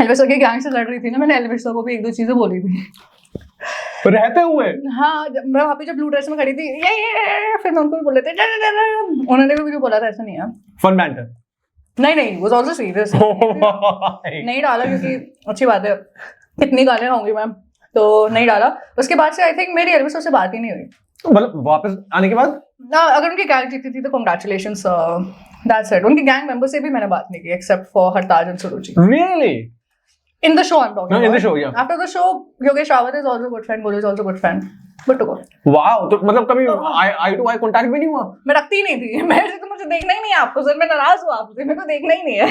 एल्विस के गैंग से लड़ रही थी ना, मैंने एल्विस को भी 1-2 चीजें बोली थी. रहते हुए हाँ मैं वहाँ पे जब ब्लू ड्रेस में खड़ी थी ये फिर मैं उनको भी बोल रहे थे उन्होंने भी मुझे बोला था ऐसा नहीं है फन बैंटर नहीं वाज आल्सो सीरियस नहीं डाला क्योंकि अच्छी बात है कितनी गालियाँ खाऊंगी मैं तो नहीं डाला उसके बाद से आई थिंक मेरी एल्विस से बात ही नहीं हुई मतलब वापस आने के बाद अगर उनकी गैंग जीती थी तो कांग्रेचुलेशंस दैट्स इट उनकी गैंग मेंबर से भी मैंने बात नहीं की except for Hartaj and Suruchi really in the show I'm talking in about. the show yeah After the show Yogesh Rawat is also a good friend Golu is also a good friend good to go wow तो मतलब कभी eye to eye contact भी नहीं हुआ मैं रखती ही नहीं थी मेरे से तो मुझे देखना ही नहीं है आपको सर मैं नाराज हूँ आपसे मेरे को देखना ही नहीं है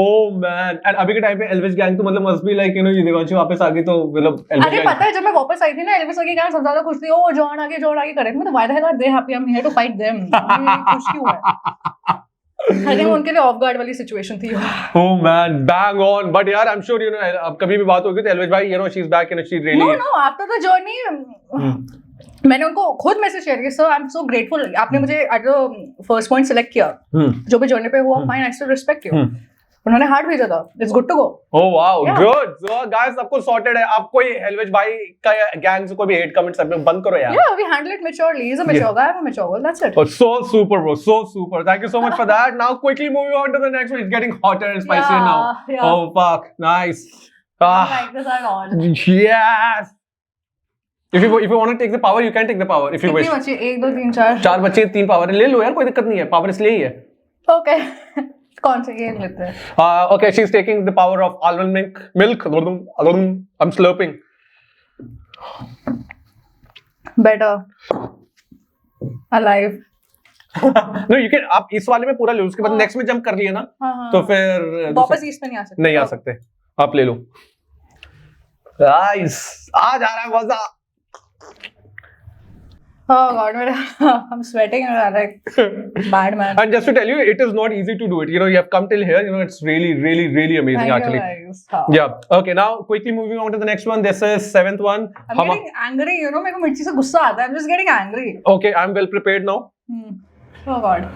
oh man and अभी के टाइम पे एल्विस गैंग तो मतलब must be like you know ये देवांशी वापस आ गई तो मतलब अरे पता है जब मैं वापस आई थी ना एल्विस की गैंग सबसे ज्यादा खुश थी ओ जॉन आगे करे मैं तो why the hell are they happy I'm here to fight them खुश क्यों है I think उनके लिए ऑफ गार्ड वाली सिचुएशन थी oh man bang on but यार I'm sure you know अब कभी भी बात होगी तो एल्विस भाई you know she's back and she really no after the journey मैंने उनको खुद मैसेज शेयर किया sir I am so grateful आपने मुझे at the first point select किया जो भी जर्नी पे हुआ fine I still respect you उन्होंने हार्ट भेजा था it's good to go oh wow good so guys सब कुछ सॉर्टेड है आप कोई एल्विस भाई का गैंग से कोई भी हेट कमेंट सब में बंद करो यार yeah we handle it maturely he's a mature guy I'm a mature girl that's it oh so super bro so super thank you so much for that now quickly moving on to the next one it's getting hotter and spicier now oh fuck nice I like this at all yes if you want to take the power you can take the power if you wish कितने बच्चे 1 2 3 4 चार बच्चे 3 power ले लो यार कोई दिक्कत नहीं है पावर इसलिए ही है okay कौन से गेम लेते हैं okay she's taking the power of almond milk I'm slurping better alive no you can आप इस वाले में पूरा लो उसके बाद नेक्स्ट में जंप कर लिया ना तो फिर वापस इस पे नहीं आ सकते आप ले लो गाइस आ जा रहा है मजा Oh God, I'm sweating and like bad man. And just to tell you, it is not easy to do it. You know, you have come till here. You know, it's really amazing actually. Yeah. Okay. Now, quickly moving on to the next one. This is 7th one. I'm getting angry. You know, मेरे को मिर्ची से गुस्सा आता है. I'm just getting angry. Okay, I'm well prepared now. Oh God.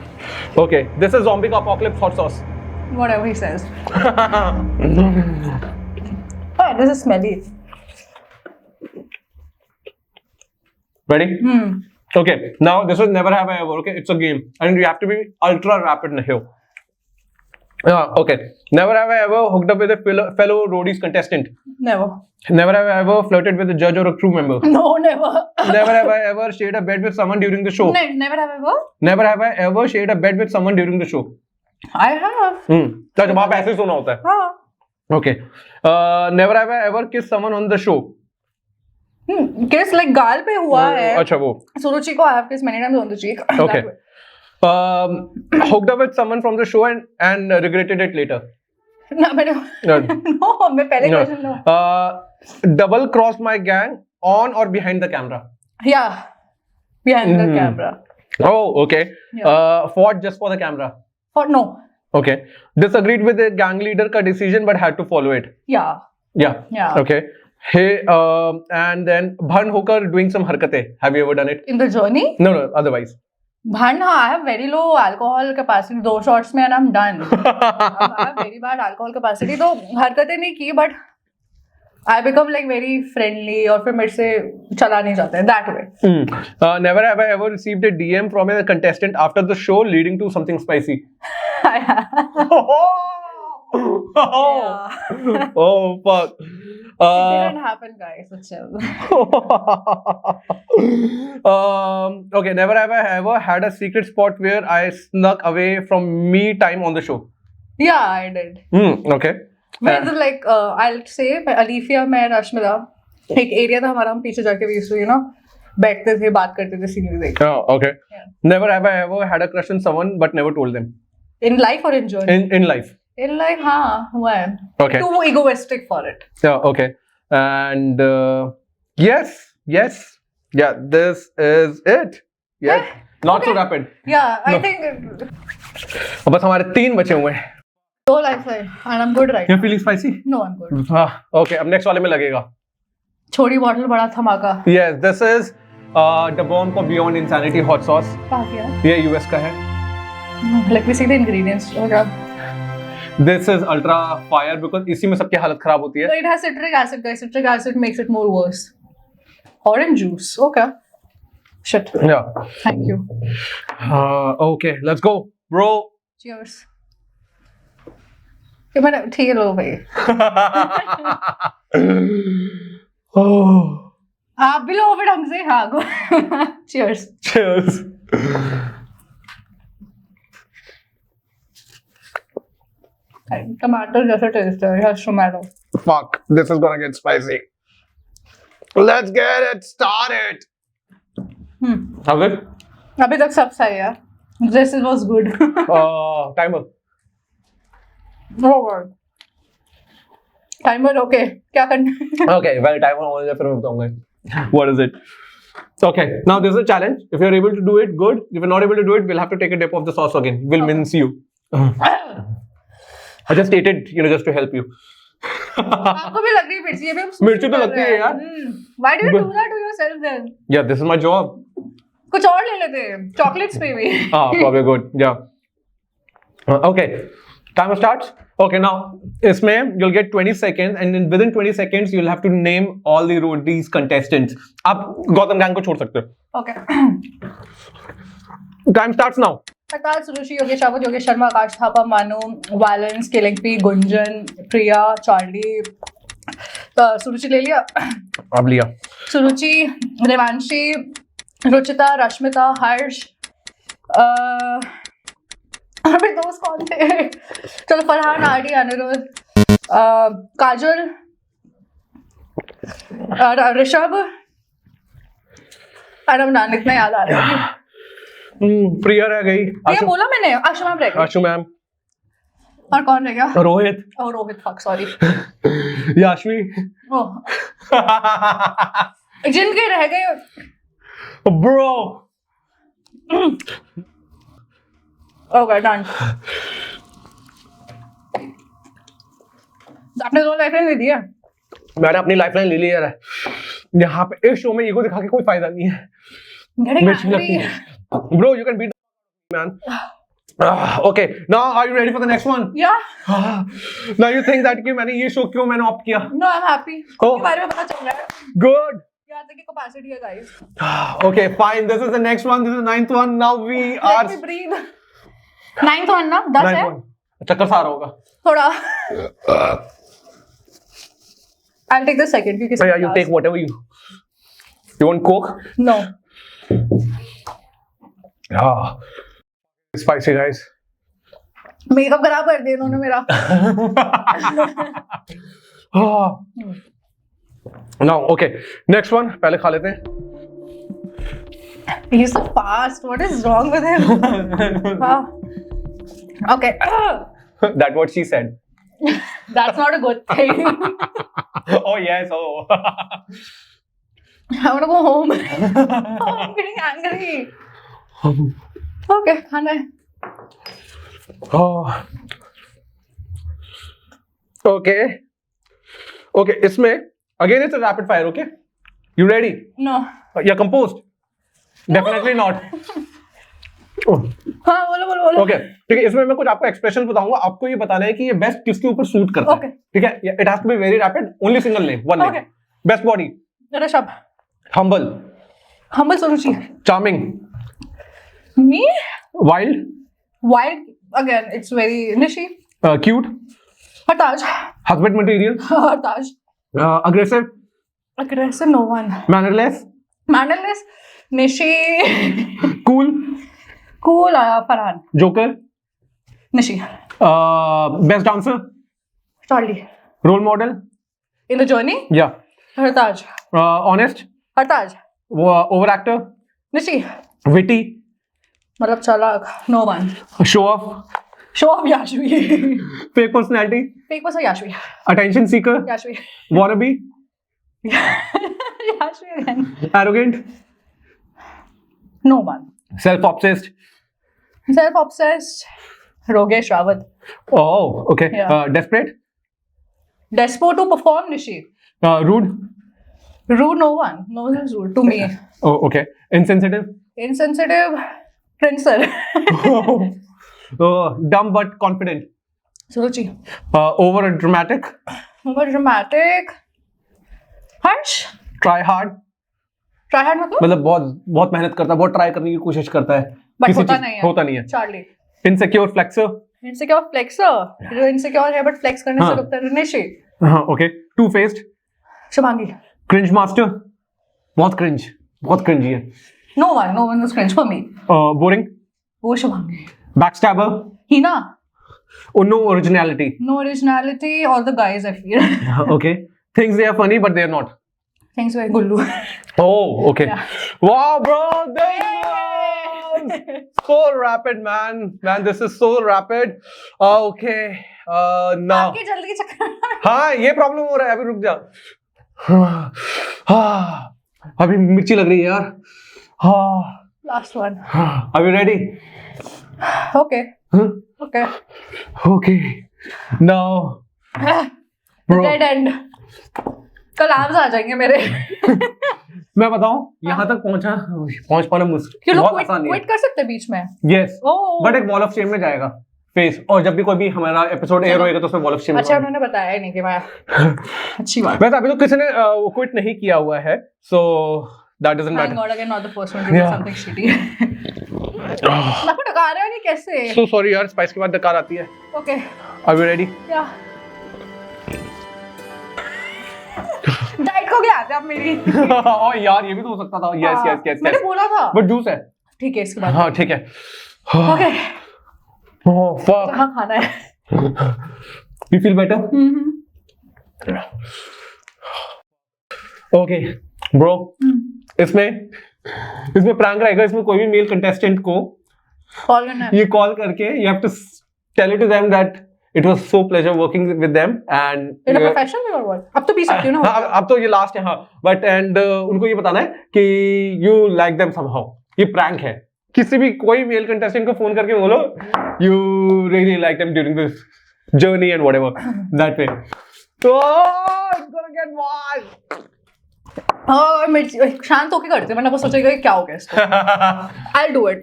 Okay, this is zombie apocalypse hot sauce. Whatever he says. Oh, this is smelly. Ready? Okay. Now this is never have I ever. Okay, it's a game, and you have to be ultra rapid here. Okay. Never have I ever hooked up with a fellow roadies contestant. Never. Never have I ever flirted with a judge or a crew member. No, never. Never have I ever shared a bed with someone during the show. Never have I ever. Never have I ever shared a bed with someone during the show. I have. तो जब आप ऐसे सुना होता है. हाँ. Okay. Never have I ever kissed someone on the show. किस like गाल पे हुआ है अच्छा वो सुरुचि को आई हैव किस many times on the cheek okay hooked up with someone from the show and regretted it later ना मैंने नो मैं पहले question no double crossed my gang on or behind the camera yeah behind the camera oh okay fought just for the camera no okay disagreed with the gang leader ka decision but had to follow it yeah okay hey and then bhan hokar doing some harkatein have you ever done it in the journey no otherwise bhan I have very low alcohol capacity 2 shots में and I'm done I have very bad alcohol capacity तो हरकतें नहीं की but I become like very friendly और फिर मेरे से चला नहीं जाता है that way never have I ever received a DM from a contestant after the show leading to something spicy oh fuck it didn't happen guys so chill okay never have I ever had a secret spot where I snuck away from me time on the show yeah I did okay मैं like I'll say Alifiya मैं रश्मिता एक area था हमारा हम पीछे जाके भी you know बैठते थे बात करते थे सीरीज देख okay never have I ever had a crush on someone but never told them in life or in journey in life in life when okay too egoistic for it okay and yes yeah this is it not so rapid yeah I think अब बस हमारे 3 बचे हुए हैं 2 life है and I'm good right you're feeling spicy no I'm good okay अब next वाले में लगेगा छोटी बॉटल बड़ा धमाका yes this is Dabon को Beyond Insanity hot sauce ये US का है let me see the ingredients okay This is ultra fire because इसी में सबकी हालत खराब होती है so it has citric acid guys citric acid makes it more worse Orange juice. Okay. Shit. Yeah. Thank you. Okay, let's go, bro. Cheers. ये मैंने ठीक है लो भाई. Oh. आप भी लो फिर ढंग से. हाँ गो. Cheers. Cheers. टमाटर जैसा टेस्ट है. Yes, tomato. Fuck, this is gonna get spicy. Let's get it started. How's it? अभी तक सब सही है. This was good. Timer. Oh God. Timer okay. क्या करना है? Okay, well, timer on जाए फिर मैं बताऊंगा. What is it? Okay, now this is a challenge. If you're able to do it, good. If you're not able to do it, we'll have to take a dip of the sauce again. We'll mince you. I just ate it, just to help you. आपको भी लग रही है मिर्ची. ये भी हम मिर्ची तो लगती है यार. Why do you do that to yourself then? Yeah, this is my job. कुछ और ले लेते. Chocolates पे भी. Probably good. Yeah. Okay. Timer starts. Okay, now इसमें you'll get 20 seconds, and within 20 seconds you'll have to name all these contestants. आप Gautam gang को छोड़ सकते हो. Okay. Time starts now. हरताज, सुरुचि, योगेश रावत, योगेश शर्मा, आकाश थापा, मानू, वालेंस, केलिंगपी, गुंजन, प्रिया, चार्ली. सुरुचि ले लिया. अब लिया. सुरुचि, देवांशी, रुचिता, रश्मिता, हर्ष. अबे दोस्त कौन थे? चलो फरहान, आरडी, अनिरुद्ध, काजल, ऋषभ. अरे नाम इतना याद आ रहा है. प्रिया रह गई. ये बोला मैंने. आशु मैम रह गई. आशु मैम. और कौन रह गया? रोहित. और रोहित. Fuck sorry. याशवी. जिनके रह गए. ब्रो. Okay done. आपने 2 लाइफलाइन ले दिया. मैंने अपनी लाइफलाइन ले ली यार. यहाँ पे इस शो में ईगो दिखा के कोई फायदा नहीं है. Bro, you can beat the man. Okay, now are you ready for the next one? Yeah. Now you think that कि मैंने ये शो क्यों मैंने ऑप्ट किया? No, I'm happy. Oh. इसके बारे में पता चल रहा है. Good. यहाँ तक की capacity है guys. Okay, fine. This is the next one. This is the 9th one. Now we are. Let me breathe. 9th one ना 10 है. चक्कर सा रहा होगा. थोड़ा. I'll take the second क्योंकि. So yeah, you take whatever you. You want Coke? No. Yeah. Spicy guys. Makeup खराब कर दिया इन्होंने मेरा. Now, okay. Next one. पहले खा लेते हैं. He's so fast. What is wrong with him? Okay. That's what she said. That's not a good thing. Oh yes. Oh. I want to go home. Oh, I'm getting angry. Okay, खाना है. Okay. Okay, इसमें again it's a rapid fire. Okay, you ready? No. You're composed? Definitely not. हाँ बोलो. Okay, ठीक है. इसमें मैं कुछ आपको एक्सप्रेशन बताऊंगा. आपको ये बताना है कि ये बेस्ट किसके ऊपर सूट करता है. ठीक है. It has to be very rapid. Only single name, one name. Okay. Best body. Rishabh. Humble. Suruchi. Charming. Me? Wild. Again, it's very Nishi. Cute. हरताज. Husband material. हरताज. Aggressive. No one. Mannerless. Nishi. Cool. Farhan. Joker. Nishi. Best dancer. Charlie. Role model. In the journey. Yeah. हरताज. Honest. हरताज. Overactor. Nishi. Witty. मतलब चालाक. No one. Show off. Yashvi. Fake personality. Fake person Yashvi. Attention seeker. Yashvi. Wannabe. Yashvi again. Arrogant. No one. Self-obsessed. Yogesh Rawat. Oh, okay. Yeah. Desperate. Despo to perform Nishi. Rude. No one. No one is rude to me. Oh, okay. Insensitive. Princer. Dumb but confident. Suruchi. Over dramatic. Harsh. Try hard. Try hard मतलब मतलब बहुत बहुत मेहनत करता है, बहुत try करने की कोशिश करता है, बट किसी होता चीज- नहीं है। होता नहीं है। Charlie insecure flexer. Insecure flexer, जो इनसिक्योर है बट फ्लेक्स करने हाँ। से रुकता है। निशी हाँ okay. Two faced. Shubhangi cringe master. बहुत क्रिंजी है। No one was cringe for me. Boring. वो Shubhangi. Backstabber. Heena no originality. no originality, all the guys I feel Okay. Things they are funny but they are not. things were Gullu. Oh, okay. Yeah. Wow, bro, this was so rapid, man. Man, this is so rapid. Okay. Now. आपके जल्दी के चक्कर हाँ, ये problem हो रहा है, अभी रुक जा। हाँ, अभी मिर्ची लग रही है यार। हाँ। last one. Are you ready? Okay. Huh? Okay. Okay. Now. The Bro. dead end. कल आर्म्स आ जाएंगे मेरे। मैं बताऊं, यहाँ तक पहुंच पाना मुश्किल, ये लोग बहुत आसान नहीं क्विट कर सकते हैं बीच में। है। Yes. ओह। बट एक वॉल ऑफ शेम में जाएगा फेस, और जब भी कोई भी हमारा एपिसोड एयर होएगा तो उसमें वॉल ऑफ शेम। अच्छा उन्होंने बताया ही नहीं कि मैं अच्छी बात। वैसे अभी तो किसी ने क्विट नहीं किया हुआ है, so that doesn't Thank matter. God again not the first one to do Yeah. something shitty. आपको डका रहे हो नहीं कैसे? सो सॉरी यार, स्पाइस के बाद डकार आती है। Okay. Are you ready? Yeah. Diet को क्या आते आप मेरी? और यार ये भी तो हो सकता था। यस यस यस मैंने यस, बोला था। बट जूस है। ठीक है इसके बाद। हाँ ठीक है। Okay. Oh fuck. कहाँ खाना है? You feel better? Okay bro, इसमें प्रैंक रहेगा। इसमें कोई भी मेल कंटेस्टेंट को कॉल करना है। ये कॉल करके you have to tell it to them that it was so pleasure working with them and ये तो प्रोफेशनल है और what? अब तो पी सकती हूँ ना। हाँ, अब तो ये लास्ट है। हाँ बट एंड उनको ये बताना है कि you like them somehow। ये प्रैंक है। किसी भी कोई मेल कंटेस्टेंट को फोन करके बोलो you really like them during this journey and whatever that way। तो it's gonna get wild। हाँ मिर्ची शांत होके करते हैं, मैंने कुछ सोचेगा कि क्या हो गया इसको। I'll do it.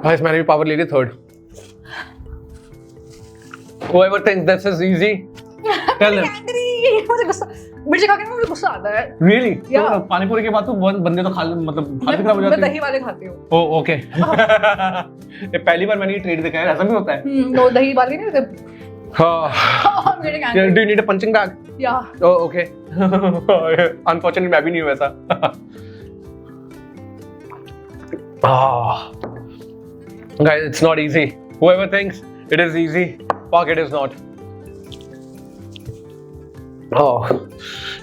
Guys, मैंने भी पावर ले ली third. Whoever thinks this is easy, tell them. Angry. मुझे गुस्सा, मिर्ची खा के ना मुझे गुस्सा आता है। Really? Yeah. तो पानी पूरी के बाद तो बंदे तो मतलब हालत खराब हो मैं जाती है। दही वाले खाती हूँ। Oh okay. ये पहली बार मैंने ये ट्रेड देखा है, ऐसा भी होता है। नो दही वाले नहीं होते। हाँ। I'm getting angry. Do you need a punching bag? Yeah. Oh okay. Unfortunately मैं भी नहीं हूँ ऐसा। Guys, it's not easy. Whoever thinks it is easy, fuck, it is not. Oh,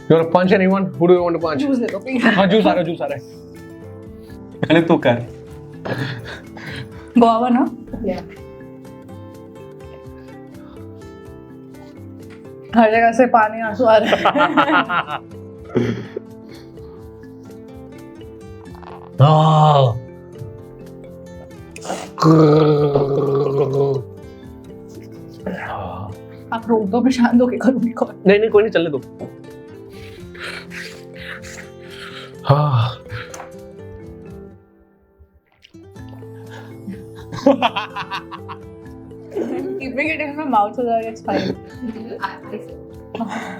you want to punch anyone? Who do you want to punch? Juice दे दो please. हाँ juice आ रहा है। पहले तू कर। गुआवा ना? Yeah. हर जगह से पानी आंसू आ रहे हैं। आप रोक दो, मैं शांत होके करूंगी कॉल। नहीं कोई नहीं, चलने दो। हाँ। Keeping it in my mouth so that it's fine.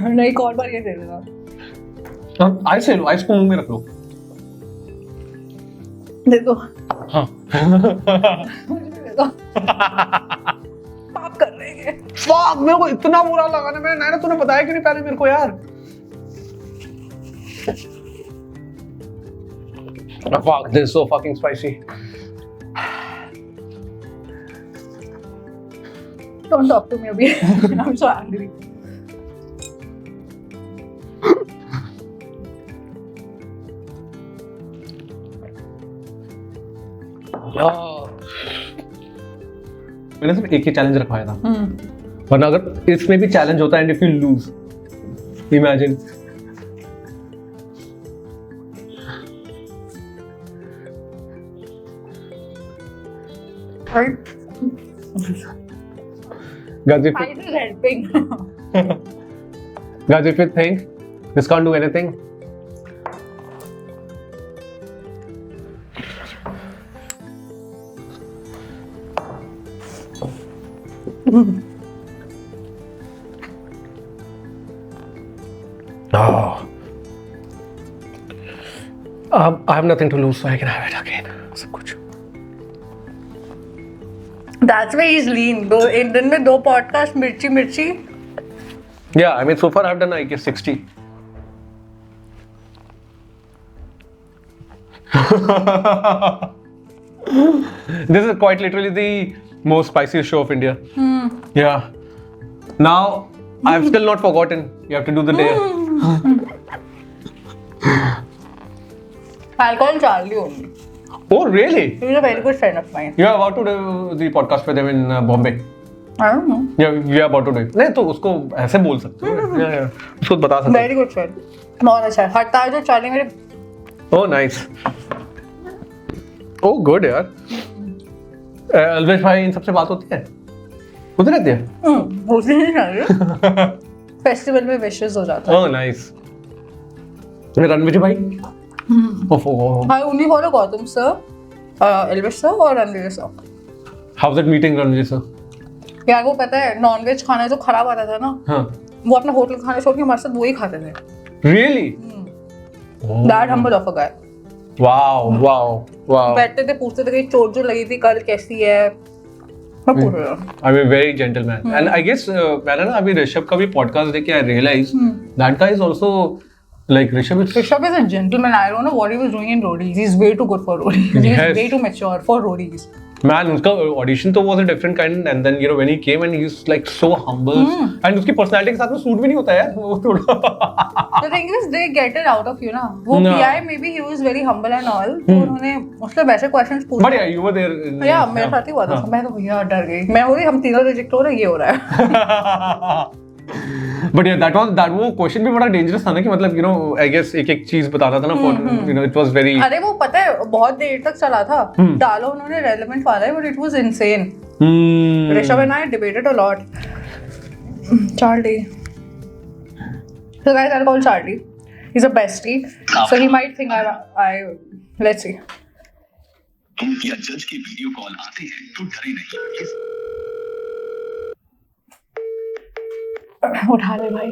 नहीं कॉल पर ये दे देना। आइस ले लो, आइस को मुंह में रख लो। दे दो। हाँ। मुझे भी दे दो। पाप कर रहे हैं। Fuck, मेरे को इतना बुरा लगा ना। मैंने नैना तूने बताया क्यों नहीं पहले मेरे को यार? Fuck, this is so fucking spicy. Don't talk to me अभी। I'm so angry. मैंने सिर्फ एक ही चैलेंज रखवाया था, वरना अगर इसमें भी चैलेंज होता है and if you lose, imagine. Guys, Why is it helping? guys, if you think this can't do anything, I have nothing to lose, so I can have it again. सब कुछ. That's why he's lean. एक दिन में 2 podcast मिर्ची. Yeah, I mean so far I've done I guess 60. This is quite literally the most spiciest show of India. Yeah. Now I've still not forgotten. You have to do the dare. I'll call Charlie only. Oh really? He's a very good friend of mine. You are about to do the podcast with him in Bombay. I don't know. Yeah, you are about to do it. नहीं तो उसको ऐसे बोल सकते हो. Yeah. उसको बता सकते हो. Very good friend. बहुत अच्छा है. हटता है जो Charlie मेरे. Oh nice. Oh good यार. अलवेश भाई इन सबसे बात होती है? होती रहती है? होती नहीं चाहिए. फेस्टिवल में विशेस हो जाता है. Oh nice. रणवीर भाई? I only follow Gautam sir, Elvish sir और Ranveer sir. How's that meeting Ranveer sir? यार वो पता है नॉनवेज खाना जो खराब आता था ना, हाँ. वो अपना होटल खाना छोड़ के हमारे साथ वही खाते थे. Really? That humble of a guy. Wow. बैठते थे पूछते थे कि चोट जो लगी थी कल कैसी है. मैं पूछ रहा हूँ. I mean very gentleman. And I guess मैंने ना अभी ऋषभ का भी podcast देख के I realized that guy is also like Rishabh is a gentleman. I don't know what he was doing in roadies. He's way too good for roadies. Yes. He's way too mature for roadies. Man, उसका audition तो was a different kind, and then you know when he came and he's like so humble, and उसकी personality के साथ में suit भी नहीं होता यार वो थोड़ा. The thing is they get it out of you ना. वो No. PI maybe he was very humble and all. तो उन्होंने उससे वैसे questions पूछे. But yeah, you were there. Yeah, मेरे साथ ही हुआ था. मैं तो भैया डर गई. मैं हो रही हम तीनों रिजेक्ट हो रहे ये हो रहा है. But yeah, that वो क्वेश्चन भी बड़ा डेंजरस था ना कि मतलब you know I guess एक चीज बताता था ना for you know it was very. अरे वो पता है बहुत देर तक चला था. डालो उन्होंने relevant वाला है but it was insane. Rishabh and I debated a lot. Charlie. So guys, I'll call Charlie. He's a bestie, so he might think I let's see. या जज की वीडियो कॉल आते हैं तो डरे नहीं. उठा ले भाई.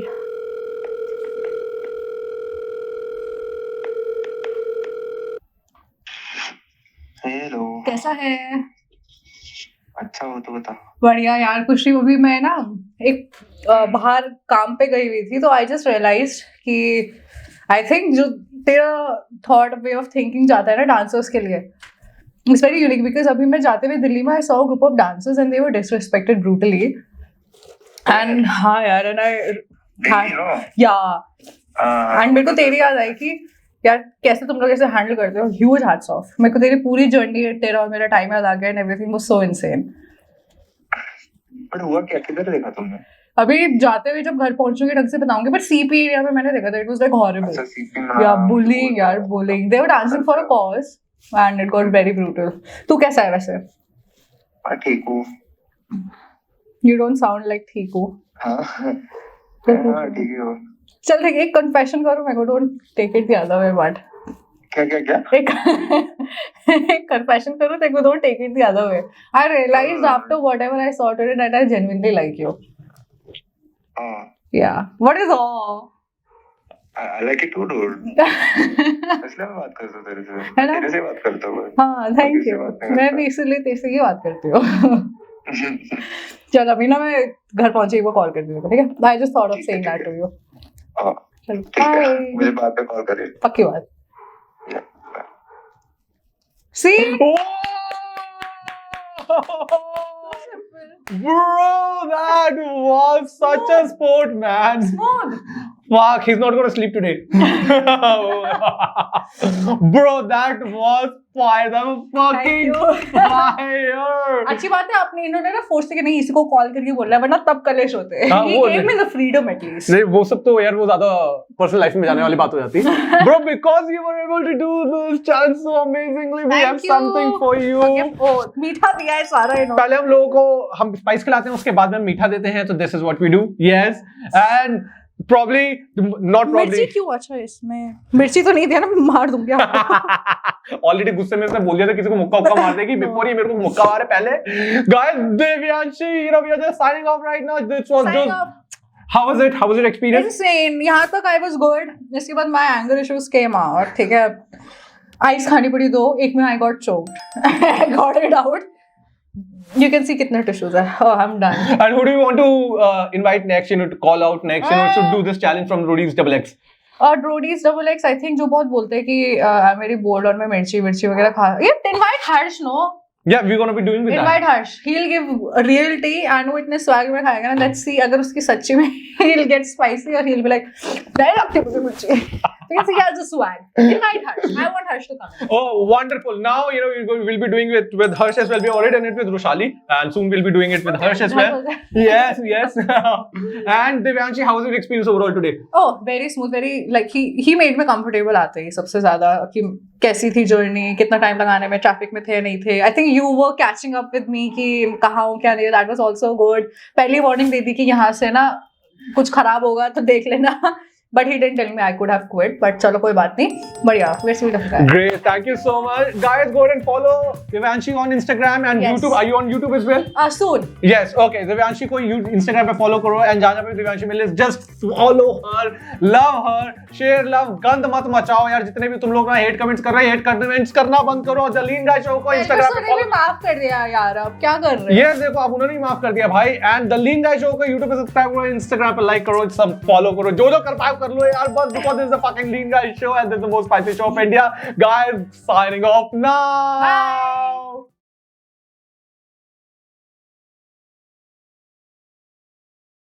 हेलो. कैसा है? अच्छा हो तो बता. बढ़िया यार. कुछ नहीं. अभी मैं ना एक बाहर काम पे गई हुई थी तो आई जस्ट रियलाइज कि आई थिंक जो तेरा थॉट वे ऑफ थिंकिंग जाता है ना डांसर्स के लिए इट्स वेरी यूनिक बिकॉज अभी मैं जाते हुए दिल्ली में I saw a group of dancers and they were disrespected brutally and हाँ यार एंड एंड मेरे को तेरी याद आई कि यार कैसे तुम लोग ऐसे हैंडल करते हो. Huge hats off. मेरे को तेरी पूरी जर्नी तेरा और मेरा टाइम याद आ गया and everything was so insane. But हुआ क्या? किधर देखा तुमने? अभी जाते हुए जब घर पहुंचूंगी ढंग से बताऊंगी बट सीपी एरिया में मैंने देखा था. It was like horrible. या बुलिंग यार bullying. They were dancing for a cause and it got very brutal. तू कैसा है वैसे? ठीक हूँ. यू डोंट साउंड लाइक ठीक हूँ. हाँ ठीक है. चल ठीक. एक कन्फेशन करो मेरे को. Don't take it the other way but क्या एक confession करूँ तेरे को. Don't take it the other way. I realised after whatever I saw today that I genuinely like you. Yeah what is all. I like it too, dude. इसलिए मैं बात करता हूँ तेरे से. तेरे से बात करता हूँ. हाँ थैंक यू. मैं भी इसलिए तेरे से ही बात करती हूँ. चल अभी ना मैं घर पहुंचे एक बार कॉल करती हूँ. ठीक है. I just thought of saying that to you. Bye. मुझे बाद में कॉल करिए. पक्की बात. See? Bro, that was such a sport, man. Smooth. Fuck, he's not gonna sleep today. Bro, that was fire. That was fucking fire. अच्छी बात है आपने इन्होंने ना फोर्स से कि नहीं इसी को कॉल करके बोला वरना तब कलेश होते हैं. हाँ, He gave me the freedom at least. नहीं वो सब तो यार वो ज्यादा पर्सनल लाइफ में जाने वाली बात हो जाती है. Bro, because you were able to do this challenge so amazingly, we have something for you. मीठा दिया है सारा इन्होंने. पहले हम लोगों को हम स्पाइस खिलाते हैं उसके बाद में मीठा देते हैं. तो this is what we do. Yes, and probably not probably. मिर्ची क्यों? अच्छा इसमें मिर्ची तो नहीं दिया ना. मैं मार दूंगी आपको. ऑलरेडी गुस्से में इसने बोल दिया था किसी को मुक्का उक्का मार देगी बिफोर ही मेरे को मुक्का मारे पहले. Guys, Devyanshi, you know, we are just signing off right now. This was just how was it experience? Insane. यहाँ तक I was good. इसके बाद my anger issues came out. ठीक है. आइस खानी पड़ी 2, एक में I got choked. I got it out. You can see कितने tissues है. Oh, I'm done. And who do you want to invite next? You know, to call out next. You know, to do this challenge from Rudy's XX. और Brody's XX, I think जो बहुत बोलते हैं कि मेरी board और मैं मिर्ची वगैरह खा. Yeah, invite Harsh, no? Yeah, we're gonna be doing with Invite that. Harsh. He'll give a real tea and वो इतने swag में खाएगा ना. Let's see अगर उसकी सच्ची में he'll get spicy और he'll be like, नहीं लगती मुझे मिर्ची. You can see he has a swag. Invite Harsh. I want Harsh to come. Oh, wonderful! Now you know we'll be doing it with Harsh as well. We already done it with Roshali, and soon we'll be doing it with Harsh as well. Yes. And Devyanshi, how was your experience overall today? Oh, very smooth. Very like he made me comfortable आते ही सबसे ज़्यादा कि कैसी थी journey, कितना time लगाने में, traffic में थे नहीं थे. I think you were catching up with me कि कहाँ हूँ क्या नहीं. That was also good. पहली वार्निंग दे दी कि यहाँ से ना कुछ खराब होगा तो देख लेना. But he didn't tell me I could have quit. But चलो कोई बात नहीं. But yeah, we're sweet of guy. Great, thank you so much, guys. Go ahead and follow Devyanshi on Instagram and Yes. YouTube. Are you on YouTube as well? Soon. Yes, okay. Devyanshi को Instagram पे follow करो and जहाँ पे Devyanshi मिले just follow her, love her, share love, गंद मत मचाओ यार. जितने भी तुम लोग ना hate comments कर रहे हैं, hate comments करना बंद करो. जलीन गाय शो को Instagram पे follow. माफ कर दिया यार. अब क्या कर रहे हैं? ये देखो अब उन्होंने ही माफ कर दिया भाई. And जलीन गाय शो को YouTube पे सब्सक्राइब करो, Instagram पे like करो, सब follow करो. जो कर पाओ कर लो यार बस. Because this is the fucking Lean Guy show and this is the most spicy show of India. Guys, signing off now. Bye.